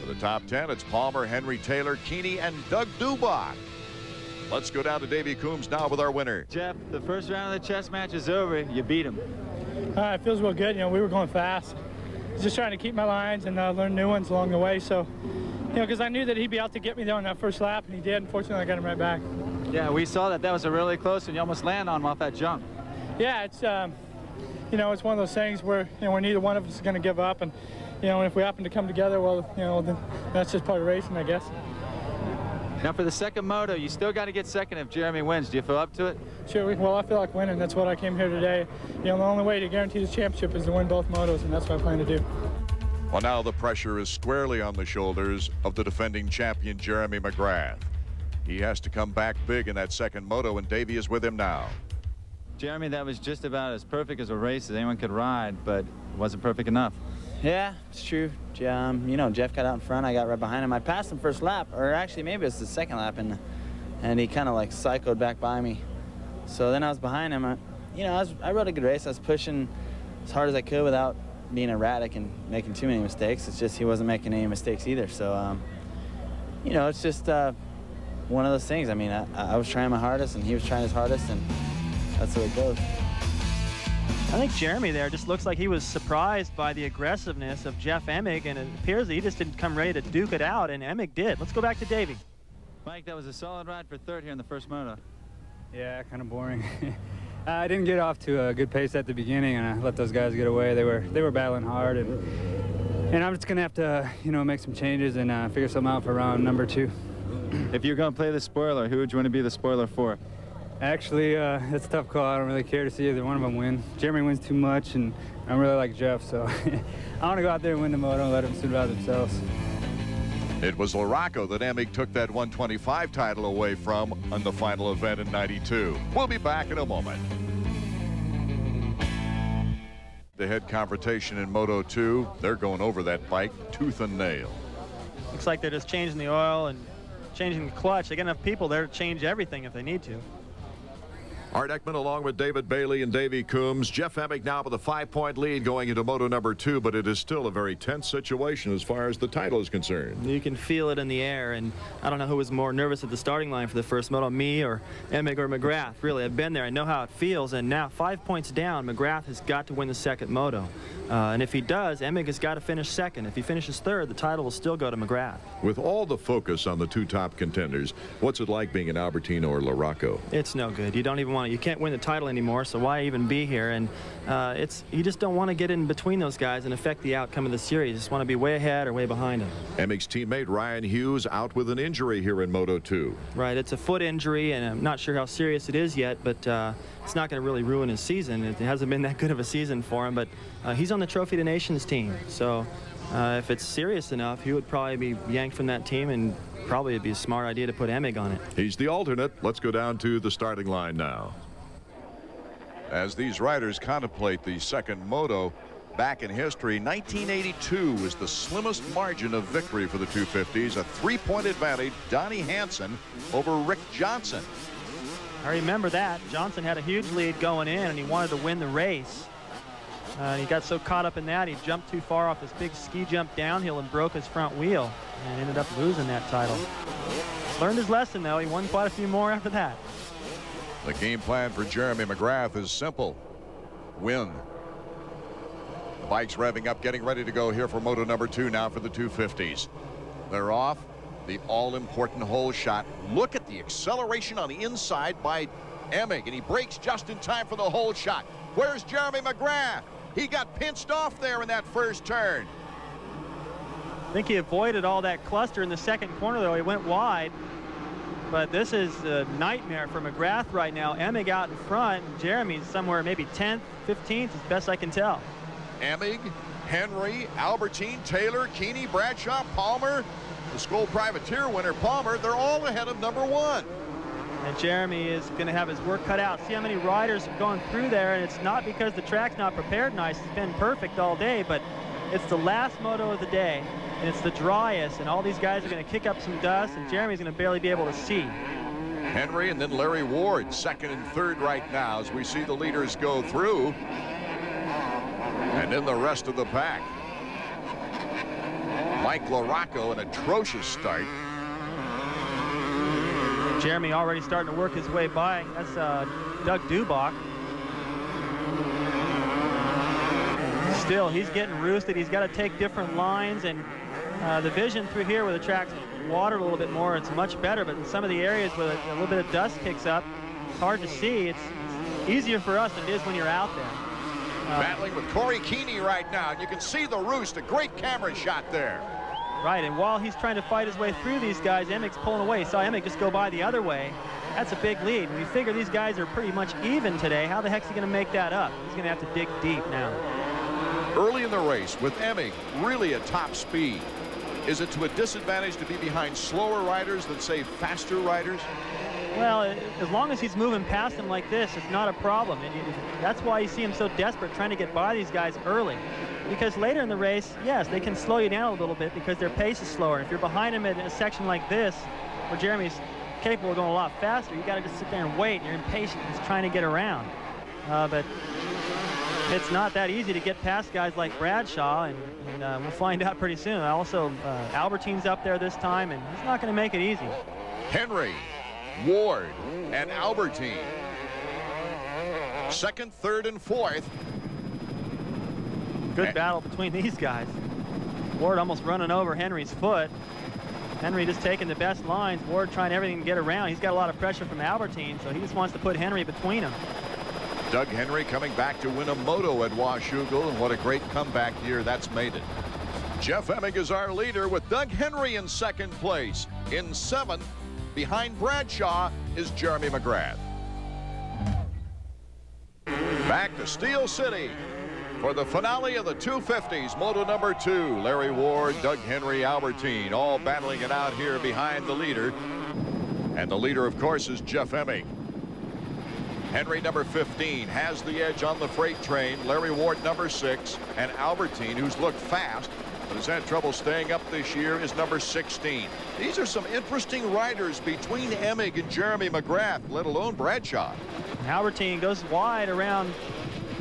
[SPEAKER 3] For the top 10, it's Palmer, Henry Taylor, Keeney, and Doug Dubach. Let's go down to Davey Coombs now with our winner.
[SPEAKER 6] Jeff, the first round of the chess match is over. You beat him.
[SPEAKER 9] It feels real good. You know, we were going fast. Just trying to keep my lines and learn new ones along the way. So, you know, because I knew that he'd be out to get me there on that first lap, and he did. Unfortunately, I got him right back.
[SPEAKER 6] Yeah, we saw that. That was a really close, and you almost land on him off that jump.
[SPEAKER 9] Yeah, it's, you know, it's one of those things where, you know, where neither one of us is going to give up. And, you know, if we happen to come together, well, you know, then that's just part of racing, I guess.
[SPEAKER 6] Now, for the second moto, you still got to get second if Jeremy wins. Do you feel up to it?
[SPEAKER 9] Sure. Well, I feel like winning. That's what I came here today. You know, the only way to guarantee the championship is to win both motos, and that's what I plan to do.
[SPEAKER 3] Well, now the pressure is squarely on the shoulders of the defending champion, Jeremy McGrath. He has to come back big in that second moto, and Davey is with him now.
[SPEAKER 6] Jeremy, that was just about as perfect as a race as anyone could ride, but it wasn't perfect enough.
[SPEAKER 8] Yeah, it's true. You know, Jeff got out in front. I got right behind him. I passed him first lap, or actually maybe it was the second lap, and he kind of like cycled back by me. So then I was behind him. You know, I rode a good race. I was pushing as hard as I could without being erratic and making too many mistakes. It's just he wasn't making any mistakes either. So, you know, it's just one of those things. I mean, I was trying my hardest, and he was trying his hardest, and that's the way it goes.
[SPEAKER 5] I think Jeremy there just looks like he was surprised by the aggressiveness of Jeff Emig, and it appears that he just didn't come ready to duke it out, and Emig did. Let's go back to Davey.
[SPEAKER 6] Mike, that was a solid ride for third here in the first moto.
[SPEAKER 16] Yeah, kind of boring. I didn't get off to a good pace at the beginning, and I let those guys get away. They were battling hard, and I'm just gonna have to, you know, make some changes and figure something out for round number 2.
[SPEAKER 6] If you're gonna play the spoiler, who would you want to be the spoiler for?
[SPEAKER 16] Actually, it's a tough call. I don't really care to see either one of them win. Jeremy wins too much, and I really like Jeff, so I want to go out there and win the moto and let them suit out themselves.
[SPEAKER 3] It was LaRocco that Emig took that 125 title away from on the final event in '92. We'll be back in a moment. The head confrontation in Moto 2. They're going over that bike tooth and nail.
[SPEAKER 5] Looks like they're just changing the oil and changing the clutch. They got enough people there to change everything if they need to.
[SPEAKER 3] Art Ekman along with David Bailey and Davey Coombs. Jeff Emig now with a 5-point lead going into Moto number 2, but it is still a very tense situation as far as the title is concerned.
[SPEAKER 17] You can feel it in the air, and I don't know who was more nervous at the starting line for the first moto, me or Emig or McGrath. Really, I've been there. I know how it feels, and now 5 points down, McGrath has got to win the second moto. And if he does, Emig has got to finish second. If he finishes third, the title will still go to McGrath.
[SPEAKER 3] With all the focus on the 2 top contenders, what's it like being in Albertine or LaRocco?
[SPEAKER 17] It's no good. You don't even want to. You can't win the title anymore, so why even be here? And you just don't want to get in between those guys and affect the outcome of the series. You just want to be way ahead or way behind them.
[SPEAKER 3] Emig's teammate Ryan Hughes out with an injury here in Moto 2.
[SPEAKER 17] Right, it's a foot injury, and I'm not sure how serious it is yet, but it's not going to really ruin his season. It hasn't been that good of a season for him, but he's on the Trophy to Nations team, so if it's serious enough, he would probably be yanked from that team, and probably it'd be a smart idea to put Emig on it.
[SPEAKER 3] He's the alternate. Let's go down to the starting line now. As these riders contemplate the second moto back in history, 1982 was the slimmest margin of victory for the 250s, a 3-point advantage, Donnie Hansen over Rick Johnson.
[SPEAKER 5] I remember that. Johnson had a huge lead going in, and he wanted to win the race. He got so caught up in that, he jumped too far off this big ski jump downhill and broke his front wheel and ended up losing that title. Learned his lesson, though. He won quite a few more after that.
[SPEAKER 3] The game plan for Jeremy McGrath is simple. Win. The bike's revving up, getting ready to go here for Moto number 2 now for the 250s. They're off. The all-important hole shot. Look at the acceleration on the inside by Emig, and he brakes just in time for the hole shot. Where's Jeremy McGrath? He got pinched off there in that first turn.
[SPEAKER 5] I think he avoided all that cluster in the second corner, though. He went wide. But this is a nightmare for McGrath right now. Emig out in front. Jeremy's somewhere maybe 10th, 15th, as best I can tell.
[SPEAKER 3] Emig, Henry, Albertine, Taylor, Keeney, Bradshaw, Palmer, the Skoll Privateer winner Palmer, they're all ahead of number 1.
[SPEAKER 5] And Jeremy is going to have his work cut out. See how many riders have gone through there, and it's not because the track's not prepared nice. It's been perfect all day, but it's the last moto of the day, and it's the driest, and all these guys are going to kick up some dust, and Jeremy's going to barely be able to see.
[SPEAKER 3] Henry and then Larry Ward, second and third right now as we see the leaders go through. And then the rest of the pack. Mike LaRocco, an atrocious start.
[SPEAKER 5] Jeremy already starting to work his way by. That's Doug Dubach. Still, he's getting roosted. He's got to take different lines, and the vision through here where the track's watered a little bit more, it's much better, but in some of the areas where a little bit of dust kicks up, it's hard to see. It's easier for us than it is when you're out there.
[SPEAKER 3] Battling with Corey Keeney right now, and you can see the roost, a great camera shot there.
[SPEAKER 5] Right, and while he's trying to fight his way through these guys, Emig's pulling away. Saw Emig just go by the other way. That's a big lead. When you figure these guys are pretty much even today, how the heck's he going to make that up? He's going to have to dig deep now.
[SPEAKER 3] Early in the race with Emig really at top speed. Is it to a disadvantage to be behind slower riders than, say, faster riders?
[SPEAKER 5] Well, as long as he's moving past them like this, it's not a problem. And that's why you see him so desperate trying to get by these guys early. Because later in the race, yes, they can slow you down a little bit because their pace is slower. If you're behind him in a section like this, where Jeremy's capable of going a lot faster, you got to just sit there and wait. You're impatient, just trying to get around. But it's not that easy to get past guys like Bradshaw, and we'll find out pretty soon. Also, Albertine's up there this time, and he's not going to make it easy.
[SPEAKER 3] Henry, Ward, and Albertine. Second, third, and fourth.
[SPEAKER 5] Good battle between these guys. Ward almost running over Henry's foot. Henry just taking the best lines. Ward trying everything to get around. He's got a lot of pressure from Albertine, so he just wants to put Henry between them.
[SPEAKER 3] Doug Henry coming back to win a moto at Washougal, and what a great comeback year that's made it. Jeff Emig is our leader with Doug Henry in second place. In seventh, behind Bradshaw, is Jeremy McGrath. Back to Steel City for the finale of the 250s, Moto number 2. Larry Ward, Doug Henry, Albertine, all battling it out here behind the leader. And the leader, of course, is Jeff Emig. Henry, number 15, has the edge on the freight train. Larry Ward, number 6, and Albertine, who's looked fast but has had trouble staying up this year, is number 16. These are some interesting riders between Emig and Jeremy McGrath, let alone Bradshaw.
[SPEAKER 5] Albertine goes wide around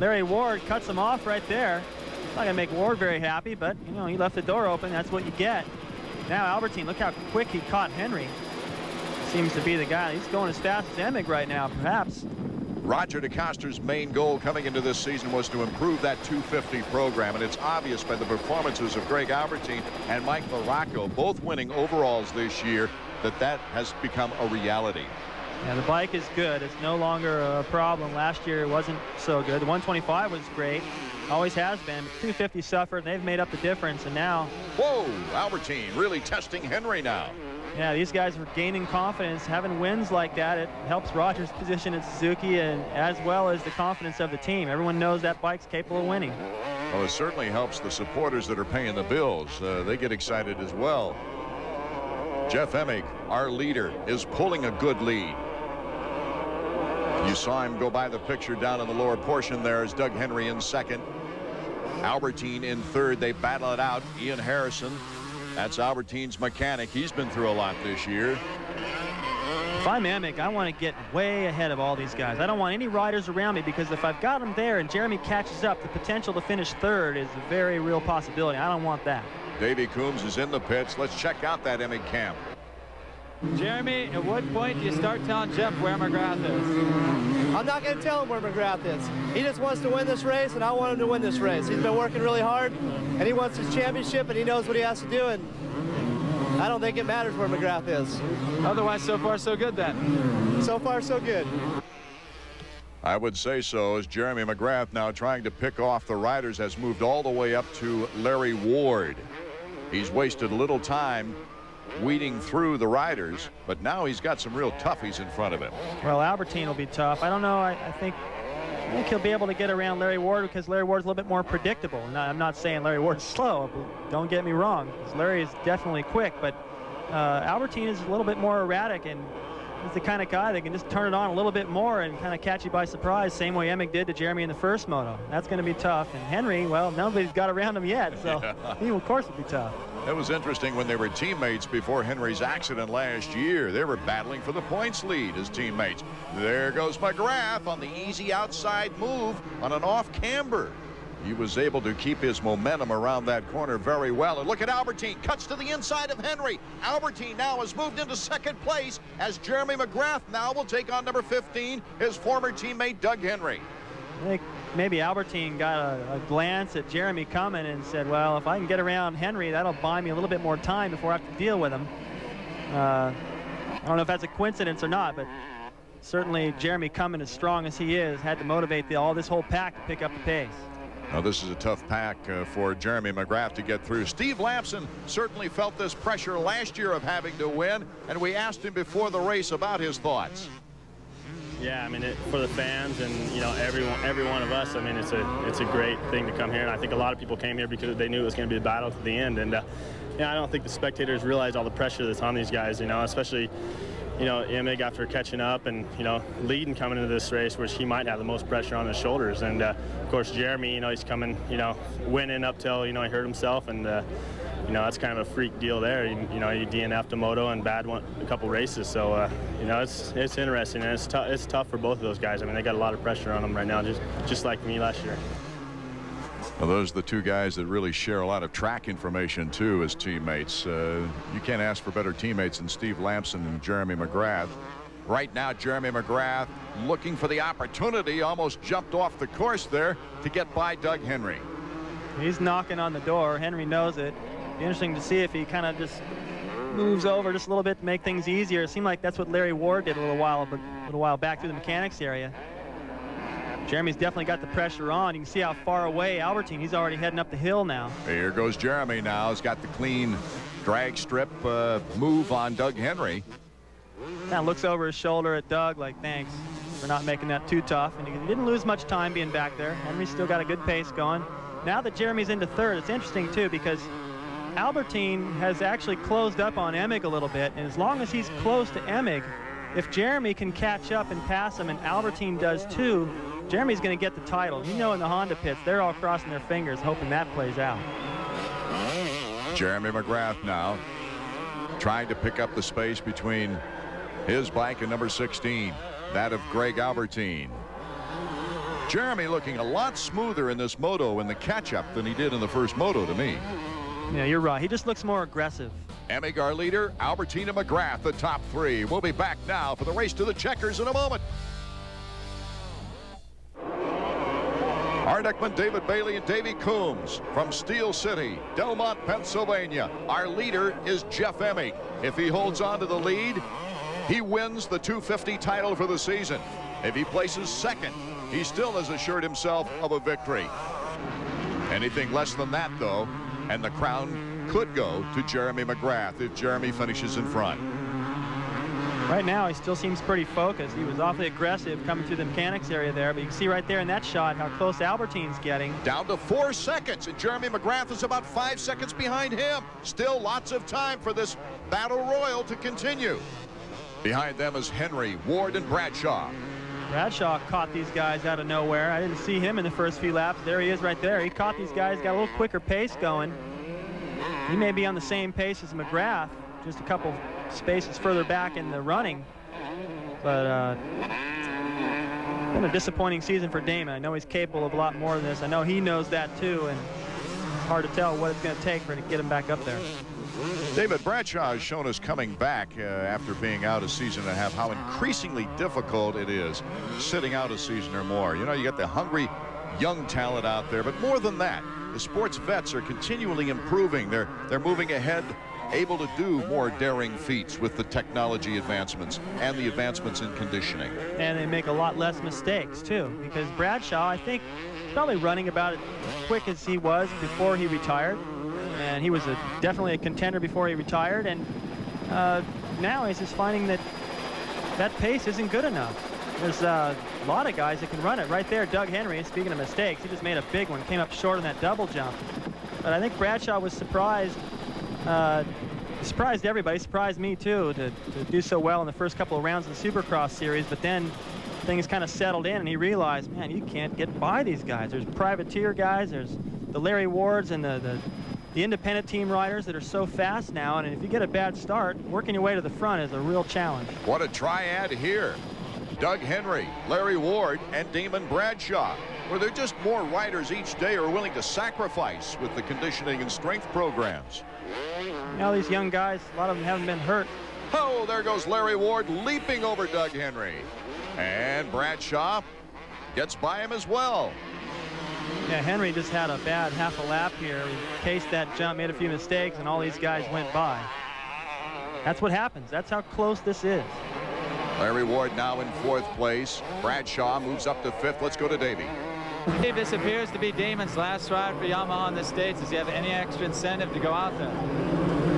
[SPEAKER 5] Larry Ward, cuts him off right there. Not going to make Ward very happy, but, you know, he left the door open. That's what you get. Now Albertine, look how quick he caught Henry. Seems to be the guy. He's going as fast as Emig right now, perhaps.
[SPEAKER 3] Roger DeCoster's main goal coming into this season was to improve that 250 program, and it's obvious by the performances of Greg Albertine and Mike Larocco, both winning overalls this year, that has become a reality.
[SPEAKER 5] Yeah, the bike is good. It's no longer a problem. Last year it wasn't so good. The 125 was great. Always has been. But 250 suffered, and they've made up the difference, and now...
[SPEAKER 3] Whoa, Albertine really testing Henry now.
[SPEAKER 5] Yeah, these guys are gaining confidence. Having wins like that, it helps Roger's position at Suzuki, and as well as the confidence of the team. Everyone knows that bike's capable of winning.
[SPEAKER 3] Well, it certainly helps the supporters that are paying the bills. They get excited as well. Jeff Emig, our leader, is pulling a good lead. You saw him go by the picture down in the lower portion there as Doug Henry in second. Albertine in third. They battle it out. Ian Harrison, that's Albertine's mechanic. He's been through a lot this year.
[SPEAKER 5] If I'm Emig, I want to get way ahead of all these guys. I don't want any riders around me, because if I've got them there and Jeremy catches up, the potential to finish third is a very real possibility. I don't want that.
[SPEAKER 3] Davey Coombs is in the pits. Let's check out that Emig camp.
[SPEAKER 18] Jeremy, at what point do you start telling Jeff where McGrath is?
[SPEAKER 11] I'm not going to tell him where McGrath is. He just wants to win this race, and I want him to win this race. He's been working really hard, and he wants his championship, and he knows what he has to do, and I don't think it matters where McGrath is.
[SPEAKER 18] Otherwise, so far, so good then.
[SPEAKER 11] So far, so good.
[SPEAKER 3] I would say so, as Jeremy McGrath, now trying to pick off the riders, has moved all the way up to Larry Ward. He's wasted a little time weeding through the riders, but now he's got some real toughies in front of him.
[SPEAKER 5] Well, Albertine will be tough. I don't know. I think he'll be able to get around Larry Ward, because Larry Ward's a little bit more predictable. Now, I'm not saying Larry Ward's slow. Don't get me wrong. Larry is definitely quick, but Albertine is a little bit more erratic, and he's the kind of guy that can just turn it on a little bit more and kind of catch you by surprise, same way Emig did to Jeremy in the first moto. That's going to be tough. And Henry, well, nobody's got around him yet, so he, of course, will be tough.
[SPEAKER 3] It was interesting when they were teammates before Henry's accident last year. They were battling for the points lead as teammates. There goes McGrath on the easy outside move on an off camber. He was able to keep his momentum around that corner very well. And look at Albertine, cuts to the inside of Henry. Albertine now has moved into second place, as Jeremy McGrath now will take on number 15, his former teammate Doug Henry.
[SPEAKER 5] I think maybe Albertine got a glance at Jeremy coming and said, well, if I can get around Henry, that'll buy me a little bit more time before I have to deal with him. I don't know if that's a coincidence or not, but certainly Jeremy coming as strong as he is had to motivate all this whole pack to pick up the pace.
[SPEAKER 3] Now, this is a tough pack for Jeremy McGrath to get through. Steve Lampson certainly felt this pressure last year of having to win, and we asked him before the race about his thoughts.
[SPEAKER 19] Yeah, I mean, for the fans and, you know, every one of us, I mean, it's a great thing to come here, and I think a lot of people came here because they knew it was going to be a battle to the end, and yeah, I don't think the spectators realize all the pressure that's on these guys, you know, especially, you know, Emig after catching up and, you know, leading coming into this race, which he might have the most pressure on his shoulders, and of course Jeremy, you know, he's coming, you know, winning up till, you know, he hurt himself, and you know, that's kind of a freak deal there. You know, he DNF'd a moto and a couple races, so you know, it's interesting, and it's tough for both of those guys. I mean, they got a lot of pressure on them right now, just like me last year.
[SPEAKER 3] Well, those are the two guys that really share a lot of track information too as teammates. You can't ask for better teammates than Steve Lampson and Jeremy McGrath. Right now, Jeremy McGrath looking for the opportunity, almost jumped off the course there to get by Doug Henry.
[SPEAKER 17] He's knocking on the door. Henry knows it. Be interesting to see if he kind of just moves over just a little bit to make things easier. It seemed like that's what Larry Ward did a little while back through the mechanics area. Jeremy's definitely got the pressure on. You can see how far away Albertine. He's already heading up the hill now.
[SPEAKER 3] Here goes Jeremy now. He's got the clean drag strip move on Doug Henry.
[SPEAKER 17] Kind of looks over his shoulder at Doug like, thanks for not making that too tough. And he didn't lose much time being back there. Henry's still got a good pace going. Now that Jeremy's into third, it's interesting too because Albertine has actually closed up on Emig a little bit. And as long as he's close to Emig, if Jeremy can catch up and pass him and Albertine does too, Jeremy's going to get the title. You know, in the Honda pits, they're all crossing their fingers hoping that plays out.
[SPEAKER 3] Jeremy McGrath now trying to pick up the space between his bike and number 16, that of Greg Albertine. Jeremy looking a lot smoother in this moto in the catch-up than he did in the first moto to me.
[SPEAKER 17] Yeah, you're right. He just looks more aggressive.
[SPEAKER 3] Emig, our leader, Albertine and McGrath, the top three. We'll be back now for the race to the checkers in a moment. Art Ekman, David Bailey, and Davey Coombs from Steel City, Delmont, Pennsylvania. Our leader is Jeff Emig. If he holds on to the lead, he wins the 250 title for the season. If he places second, he still has assured himself of a victory. Anything less than that, though, and the crown could go to Jeremy McGrath if Jeremy finishes in front.
[SPEAKER 17] Right now, he still seems pretty focused. He was awfully aggressive coming through the mechanics area there, but you can see right there in that shot how close Albertine's getting.
[SPEAKER 3] Down to 4 seconds, and Jeremy McGrath is about 5 seconds behind him. Still lots of time for this battle royal to continue. Behind them is Henry, Ward, and Bradshaw.
[SPEAKER 17] Bradshaw caught these guys out of nowhere. I didn't see him in the first few laps. There he is right there. He caught these guys, got a little quicker pace going. He may be on the same pace as McGrath, just a couple spaces further back in the running. But been a disappointing season for Damon. I know he's capable of a lot more than this. I know he knows that too, and it's hard to tell what it's going to take for him to get him back up there.
[SPEAKER 3] David, Bradshaw has shown us coming back after being out a season and a half how increasingly difficult it is sitting out a season or more. You know, you got the hungry young talent out there, but more than that, the sports vets are continually improving. They're moving ahead, able to do more daring feats with the technology advancements and the advancements in conditioning.
[SPEAKER 17] And they make a lot less mistakes too, because Bradshaw, I think, is probably running about as quick as he was before he retired. And he was definitely a contender before he retired, and now he's just finding that that pace isn't good enough. There's a lot of guys that can run it. Right there, Doug Henry, speaking of mistakes, he just made a big one, came up short on that double jump. But I think Bradshaw was surprised, surprised everybody, surprised me too, to do so well in the first couple of rounds of the Supercross series, but then things kind of settled in and he realized, man, you can't get by these guys. There's privateer guys, there's the Larry Wards and the independent team riders that are so fast now, and if you get a bad start, working your way to the front is a real challenge.
[SPEAKER 3] What a triad here. Doug Henry, Larry Ward, and Damon Bradshaw, where they're just more riders each day are willing to sacrifice with the conditioning and strength programs.
[SPEAKER 17] Now these young guys, a lot of them haven't been hurt.
[SPEAKER 3] Oh, there goes Larry Ward leaping over Doug Henry. And Bradshaw gets by him as well.
[SPEAKER 17] Yeah, Henry just had a bad half a lap here. He cased that jump, made a few mistakes, and all these guys went by. That's what happens. That's how close this is.
[SPEAKER 3] Larry Ward now in 4th place. Bradshaw moves up to 5th. Let's go to Davey.
[SPEAKER 18] Dave, this appears to be Damon's last ride for Yamaha in the States. Does he have any extra incentive to go out there?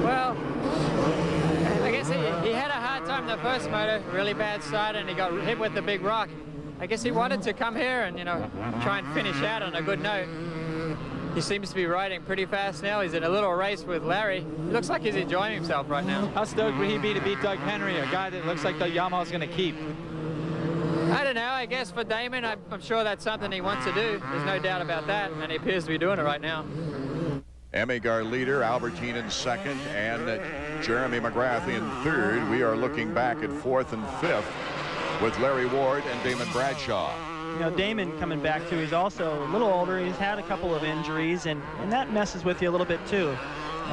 [SPEAKER 10] Well, I guess he had a hard time the first moto, really bad start, and he got hit with the big rock. I guess he wanted to come here and, you know, try and finish out on a good note. He seems to be riding pretty fast now. He's in a little race with Larry. He looks like he's enjoying himself right now.
[SPEAKER 18] How stoked would he be to beat Doug Henry, a guy that looks like the Yamaha's going to keep?
[SPEAKER 10] I don't know. I guess for Damon, I'm sure that's something he wants to do. There's no doubt about that, and he appears to be doing it right now.
[SPEAKER 3] Emig, our leader, Albertine in 2nd, and Jeremy McGrath in 3rd. We are looking back at 4th and 5th with Larry Ward and Damon Bradshaw.
[SPEAKER 17] You know, Damon coming back too, he's also a little older. He's had a couple of injuries, and that messes with you a little bit too.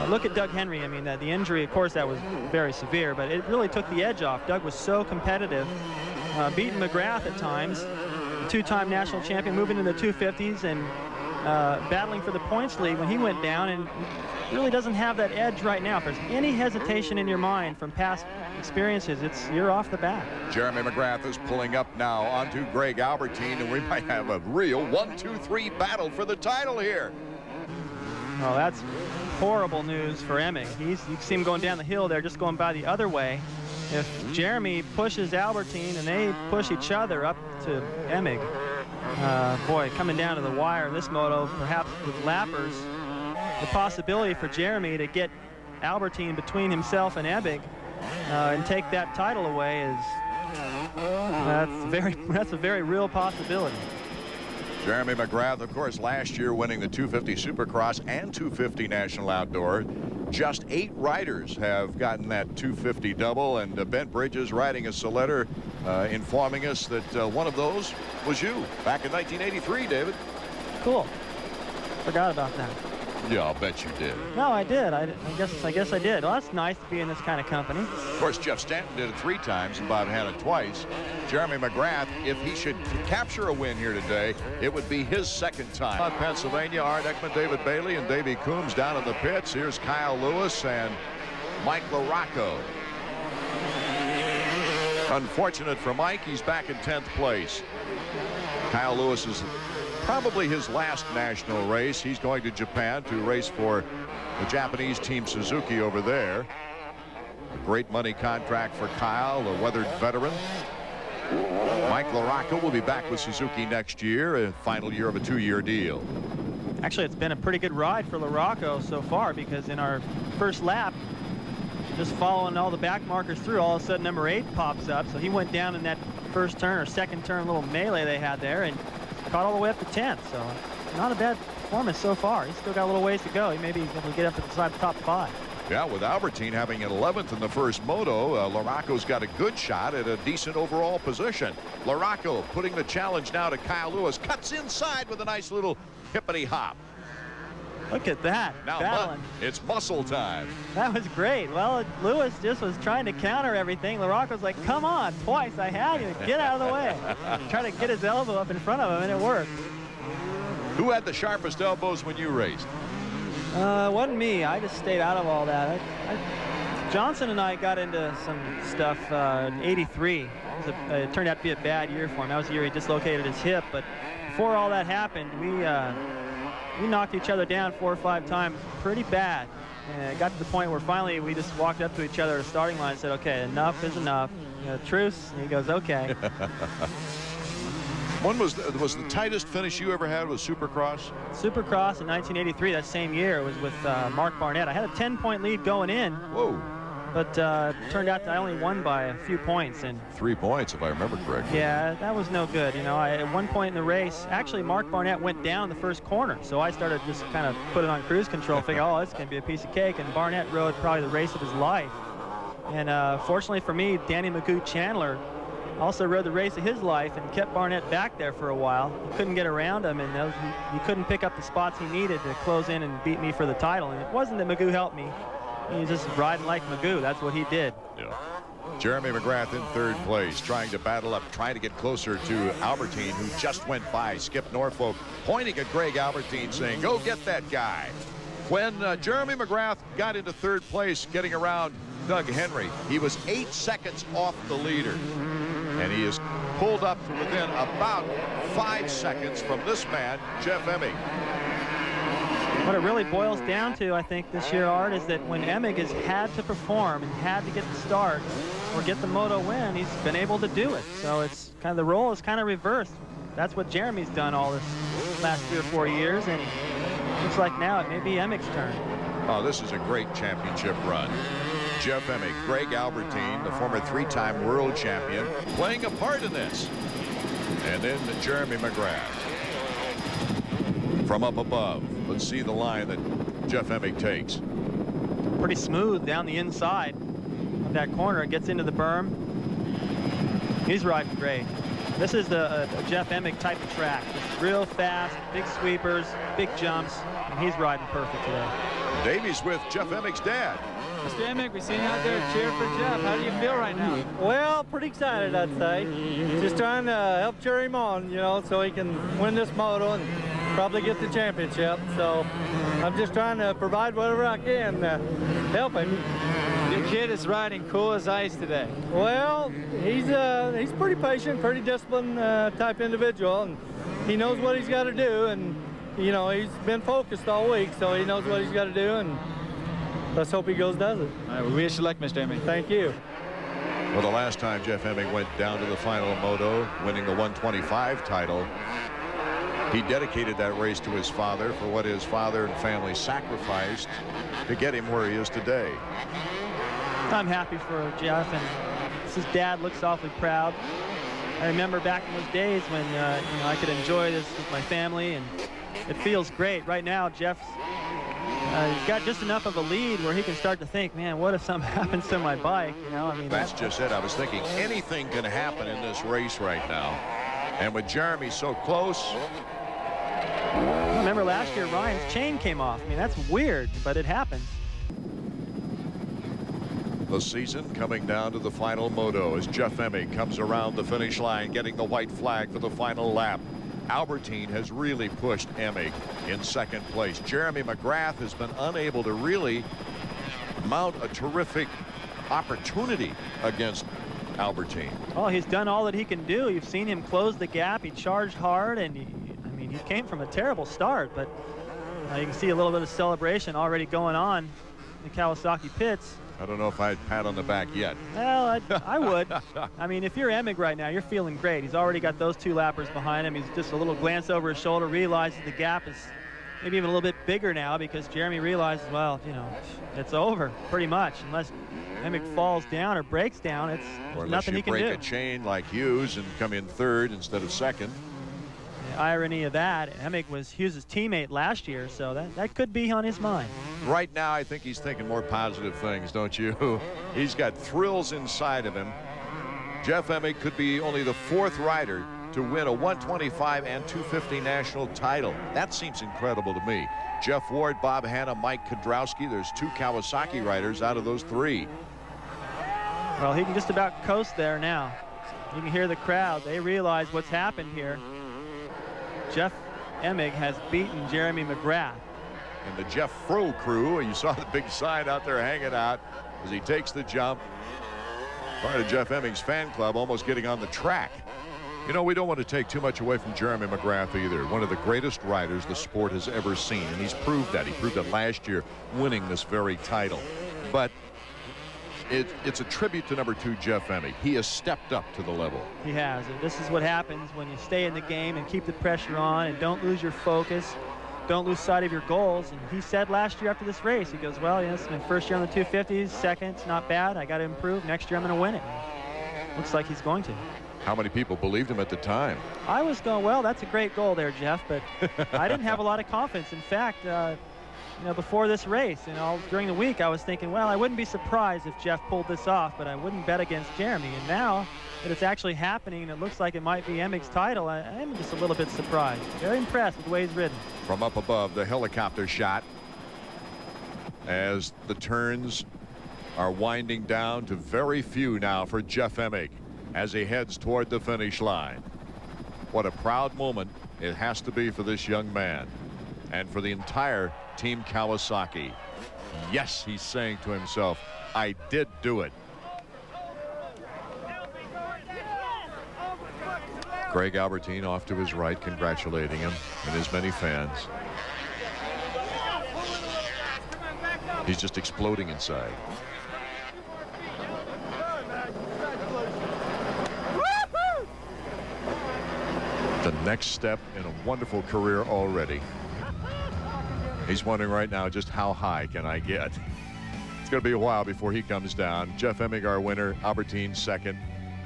[SPEAKER 5] look at Doug Henry. I mean, the injury, of course, that was very severe, but it really took the edge off. Doug was so competitive, beating McGrath at times, two-time national champion, moving into the 250s and battling for the points lead when he went down, and really doesn't have that edge right now. If there's any hesitation in your mind from past experiences, you're off the bat.
[SPEAKER 3] Jeremy McGrath is pulling up now onto Greg Albertine, and we might have a real 1-2-3 battle for the title here.
[SPEAKER 5] Oh, that's horrible news for Emig. You see him going down the hill there, just going by the other way. If Jeremy pushes Albertine and they push each other up to Emig, boy, coming down to the wire, this moto, perhaps with lappers, the possibility for Jeremy to get Albertine between himself and Emig and take that title away that's a very real possibility.
[SPEAKER 3] Jeremy McGrath, of course, last year winning the 250 Supercross and 250 National Outdoor. Just 8 riders have gotten that 250 double, and Ben Bridges writing us a letter informing us that one of those was you back in 1983, David.
[SPEAKER 5] Cool. Forgot about that.
[SPEAKER 3] Yeah, I'll bet you did.
[SPEAKER 5] No, I did. I guess I did. Well, that's nice to be in this kind of company.
[SPEAKER 3] Of course, Jeff Stanton did it 3 times and Bob Hanna twice. Jeremy McGrath, if he should capture a win here today, it would be his 2nd time. Pennsylvania, Art Ekman, David Bailey, and Davey Coombs down in the pits. Here's Kyle Lewis and Mike LaRocco. Unfortunate for Mike, he's back in 10th place. Kyle Lewis is probably his last national race. He's going to Japan to race for the Japanese team Suzuki over there. A great money contract for Kyle, a weathered veteran. Mike LaRocco will be back with Suzuki next year, a final year of a 2-year deal.
[SPEAKER 5] Actually, it's been a pretty good ride for LaRocco so far, because in our first lap, just following all the back markers through, all of a sudden number 8 pops up. So he went down in that first turn or second turn little melee they had there and caught all the way up to 10th. So not a bad performance so far. He's still got a little ways to go. He may be able to get up to the top 5.
[SPEAKER 3] Yeah, with Albertine having an 11th in the first moto, LaRocco's got a good shot at a decent overall position. LaRocco putting the challenge now to Kyle Lewis. Cuts inside with a nice little hippity hop.
[SPEAKER 5] Look at that.
[SPEAKER 3] Now
[SPEAKER 5] battling.
[SPEAKER 3] It's muscle time.
[SPEAKER 5] That was great. Well, Lewis just was trying to counter everything. LaRocco's like, come on, twice I had you. Get out of the way. Trying to get his elbow up in front of him, and it worked.
[SPEAKER 3] Who had the sharpest elbows when you raced?
[SPEAKER 5] It wasn't me. I just stayed out of all that. Johnson and I got into some stuff in '83. It turned out to be a bad year for him. That was the year he dislocated his hip. But before all that happened, we knocked each other down 4 or 5 times pretty bad. And it got to the point where finally we just walked up to each other at the starting line and said, okay, enough is enough. Truce. And he goes, okay.
[SPEAKER 3] When was the tightest finish you ever had with Supercross?
[SPEAKER 5] Supercross in 1983, that same year, was with Mark Barnett. I had a 10-point lead going in.
[SPEAKER 3] Whoa.
[SPEAKER 5] But turned out that I only won by a few points. And
[SPEAKER 3] 3 points, if I remember correctly.
[SPEAKER 5] Yeah, that was no good. At one point in the race, actually, Mark Barnett went down the first corner. So I started just kind of put it on cruise control, figuring, oh, it's going to be a piece of cake. And Barnett rode probably the race of his life. And fortunately for me, Danny Magoo Chandler also rode the race of his life and kept Barnett back there for a while. He couldn't get around him, and he couldn't pick up the spots he needed to close in and beat me for the title. And it wasn't that Magoo helped me. He was just riding like Magoo. That's what he did.
[SPEAKER 3] Yeah. Jeremy McGrath in 3rd place, trying to battle up, trying to get closer to Albertine, who just went by. Skip Norfolk pointing at Greg Albertine, saying, go get that guy. When Jeremy McGrath got into 3rd place, getting around Doug Henry, he was 8 seconds off the leader. And he is pulled up to within about 5 seconds from this man, Jeff Emig.
[SPEAKER 5] What it really boils down to, I think, this year, Art, is that when Emig has had to perform and had to get the start or get the moto win, he's been able to do it. So it's kind of, the role is kind of reversed. That's what Jeremy's done all this last 3 or 4 years, and looks like now it may be Emig's turn.
[SPEAKER 3] Oh, this is a great championship run. Jeff Emig, Greg Albertine, the former 3-time world champion, playing a part in this. And then Jeremy McGrath. From up above, let's see the line that Jeff Emig takes.
[SPEAKER 5] Pretty smooth down the inside of that corner. It gets into the berm. He's riding great. This is a Jeff Emig type of track. Just real fast, big sweepers, big jumps, and he's riding perfect today.
[SPEAKER 3] Davies with Jeff Emig's dad.
[SPEAKER 18] Mr. Emig, we seen you out there cheering for Jeff. How do you feel right now?
[SPEAKER 20] Well, pretty excited, I'd say. Just trying to help cheer him on, you know, so he can win this moto and probably get the championship. So I'm just trying to provide whatever I can to help him.
[SPEAKER 18] Your kid is riding cool as ice today.
[SPEAKER 20] Well, he's pretty patient, pretty disciplined type individual, and he knows what he's got to do, and you know, he's been focused all week, so he knows what he's got to do, and let's hope he does it.
[SPEAKER 18] All right, we wish you luck, Mr. Emig.
[SPEAKER 20] Thank you.
[SPEAKER 3] Well, the last time Jeff Emig went down to the final moto, winning the 125 title, he dedicated that race to his father for what his father and family sacrificed to get him where he is today.
[SPEAKER 5] I'm happy for Jeff, and his dad looks awfully proud. I remember back in those days when you know, I could enjoy this with my family, and it feels great. Right now, Jeff's he's got just enough of a lead where he can start to think, man, what if something happens to my bike? You know, I mean,
[SPEAKER 3] that's just it. I was thinking anything can happen in this race right now, and with Jeremy so close.
[SPEAKER 5] I remember last year Ryan's chain came off. I mean, that's weird, but it happens.
[SPEAKER 3] The season coming down to the final moto as Jeff Emig comes around the finish line, getting the white flag for the final lap. Albertine has really pushed Emig in second place. Jeremy McGrath has been unable to really mount a terrific opportunity against Albertine.
[SPEAKER 5] Oh, he's done all that he can do. You've seen him close the gap. He charged hard, and I mean, he came from a terrible start, but you can see a little bit of celebration already going on in the Kawasaki pits.
[SPEAKER 3] I don't know if I'd pat on the back yet.
[SPEAKER 5] Well, I would. I mean, if you're Emig right now, you're feeling great. He's already got those two lappers behind him. He's just a little glance over his shoulder, realizes the gap is maybe even a little bit bigger now because Jeremy realizes, well, you know, it's over pretty much. Unless Emig falls down or breaks down, there's nothing he can do.
[SPEAKER 3] Or unless you break a chain like Hughes and come in third instead of second.
[SPEAKER 5] The irony of that, Emig was Hughes' teammate last year, so that could be on his mind.
[SPEAKER 3] Right now, I think he's thinking more positive things, don't you? He's got thrills inside of him. Jeff Emig could be only the fourth rider to win a 125 and 250 national title. That seems incredible to me. Jeff Ward, Bob Hanna, Mike Kudrowski. There's two Kawasaki riders out of those three.
[SPEAKER 5] Well, he can just about coast there now. You can hear the crowd. They realize what's happened here. Jeff Emig has beaten Jeremy McGrath.
[SPEAKER 3] And the Jeff Froh crew, you saw the big sign out there hanging out as he takes the jump. Part of Jeff Emig's fan club almost getting on the track. You know, we don't want to take too much away from Jeremy McGrath either. One of the greatest riders the sport has ever seen, and he's proved that. He proved it last year winning this very title. But it's a tribute to number 2 Jeff Emig. He has stepped up to the level.
[SPEAKER 5] He has. And this is what happens when you stay in the game and keep the pressure on and don't lose your focus. Don't lose sight of your goals. And he said last year after this race, he goes, well, this is my first year on the 250s, second, not bad. I got to improve. Next year I'm going to win it. Looks like he's going to.
[SPEAKER 3] How many people believed him at the time?
[SPEAKER 5] I was going, well, that's a great goal there, Jeff, but I didn't have a lot of confidence. In fact, you know, before this race, you know, during the week, I was thinking, well, I wouldn't be surprised if Jeff pulled this off, but I wouldn't bet against Jeremy. And now that it's actually happening and it looks like it might be Emig's title, I'm just a little bit surprised. Very impressed with the way he's ridden.
[SPEAKER 3] From up above, the helicopter shot as the turns are winding down to very few now for Jeff Emig as he heads toward the finish line. What a proud moment it has to be for this young man and for the entire Team Kawasaki. Yes, he's saying to himself, I did do it. Greg Albertine off to his right, congratulating him and his many fans. He's just exploding inside. The next step in a wonderful career already. He's wondering right now, just how high can I get? It's going to be a while before he comes down. Jeff Emig, our winner, Albertine second.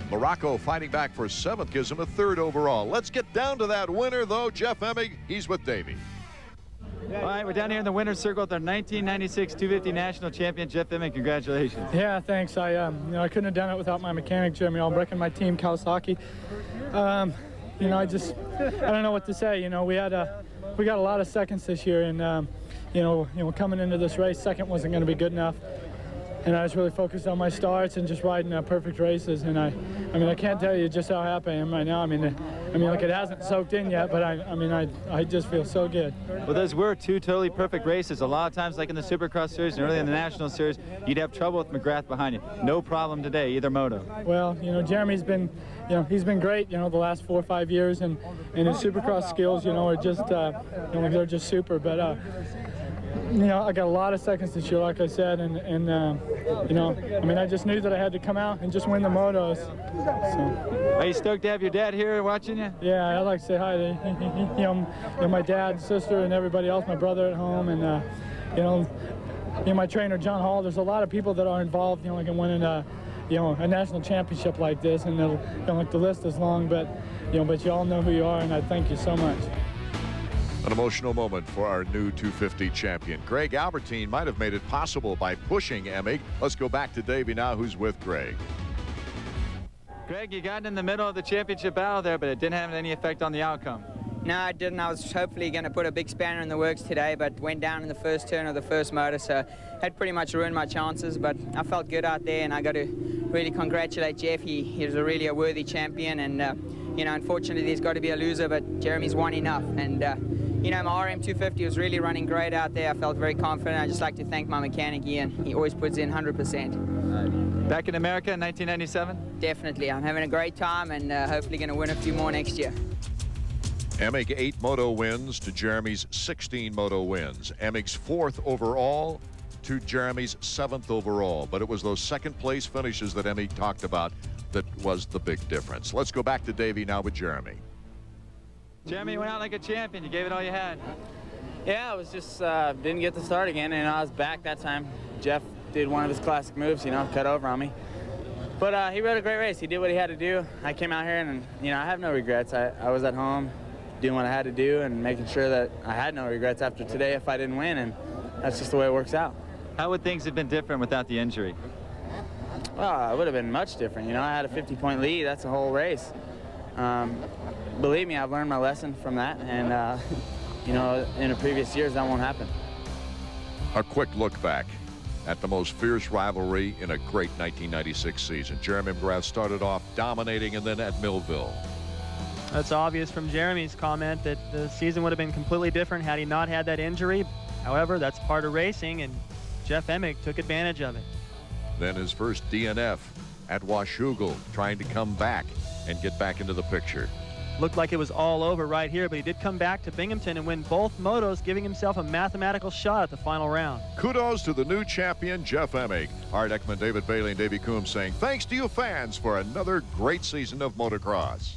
[SPEAKER 3] Morocco fighting back for 7th, gives him a 3rd overall. Let's get down to that winner, though. Jeff Emig, he's with Davey.
[SPEAKER 18] All right, we're down here in the winner's circle with our 1996 250 national champion, Jeff Emig. Congratulations.
[SPEAKER 9] Yeah, thanks. I couldn't have done it without my mechanic, Jeremy Albrecht, and my team, Kawasaki. You know, I don't know what to say. You know, we got a lot of seconds this year, and you know, coming into this race, second wasn't going to be good enough. And I was really focused on my starts and just riding perfect races. And I mean, I can't tell you just how happy I am right now. I mean, like it hasn't soaked in yet, but I just feel so good.
[SPEAKER 6] Well, those were two totally perfect races. A lot of times, like in the Supercross Series and early in the National Series, you'd have trouble with McGrath behind you. No problem today, either moto.
[SPEAKER 9] Well, you know, Jeremy's been, you know, he's been great, you know, the last 4 or 5 years, and his Supercross skills, you know, are just, you know, they're just super. But you know, I got a lot of seconds this year, like I said, and you know, I mean, I just knew that I had to come out and just win the motos. So.
[SPEAKER 6] Are you stoked to have your dad here watching you?
[SPEAKER 9] Yeah, I'd like to say hi to you know, my dad, sister, and everybody else, my brother at home, and you know, my trainer John Hall. There's a lot of people that are involved, you know, like in winning you know, a national championship like this, and you know, like the list is long, but you know, but you all know who you are, and I thank you so much.
[SPEAKER 3] An emotional moment for our new 250 champion. Greg Albertine might have made it possible by pushing Emig. Let's go back to Davey now, who's with Greg.
[SPEAKER 6] Greg, you got in the middle of the championship battle there, but it didn't have any effect on the outcome.
[SPEAKER 12] No, I didn't. I was hopefully going to put a big spanner in the works today, but went down in the first turn of the first motor, so had pretty much ruined my chances. But I felt good out there, and I got to really congratulate Jeff. He was really a worthy champion, and you know, unfortunately, there's got to be a loser, but Jeremy's won enough. And you know, my RM250 was really running great out there. I felt very confident. I'd just like to thank my mechanic, Ian. He always puts in 100%.
[SPEAKER 6] Back in America in 1997?
[SPEAKER 12] Definitely. I'm having a great time, and hopefully going to win a few more next year.
[SPEAKER 3] Emig 8 moto wins to Jeremy's 16 moto wins. Emig's 4th overall to Jeremy's 7th overall. But it was those second place finishes that Emig talked about that was the big difference. Let's go back to Davey now with Jeremy.
[SPEAKER 6] Jeremy, you went out like a champion. You gave it all you had.
[SPEAKER 8] Yeah, I was just didn't get the start again, and I was back that time. Jeff did one of his classic moves, you know, cut over on me. But he rode a great race. He did what he had to do. I came out here, and you know, I have no regrets. I was at home doing what I had to do and making sure that I had no regrets after today if I didn't win, and that's just the way it works out.
[SPEAKER 6] How would things have been different without the injury?
[SPEAKER 8] Well, it would have been much different. You know, I had a 50-point lead. That's a whole race. Believe me, I've learned my lesson from that, and you know, in the previous years, that won't happen.
[SPEAKER 3] A quick look back at the most fierce rivalry in a great 1996 season. Jeremy McGrath started off dominating, and then at Millville.
[SPEAKER 5] That's obvious from Jeremy's comment that the season would have been completely different had he not had that injury. However, that's part of racing, and Jeff Emig took advantage of it.
[SPEAKER 3] Then his first DNF at Washougal, trying to come back and get back into the picture.
[SPEAKER 5] Looked like it was all over right here, but he did come back to Binghamton and win both motos, giving himself a mathematical shot at the final round.
[SPEAKER 3] Kudos to the new champion, Jeff Emig. Art Ekman, David Bailey, and Davey Coombs saying thanks to you fans for another great season of motocross.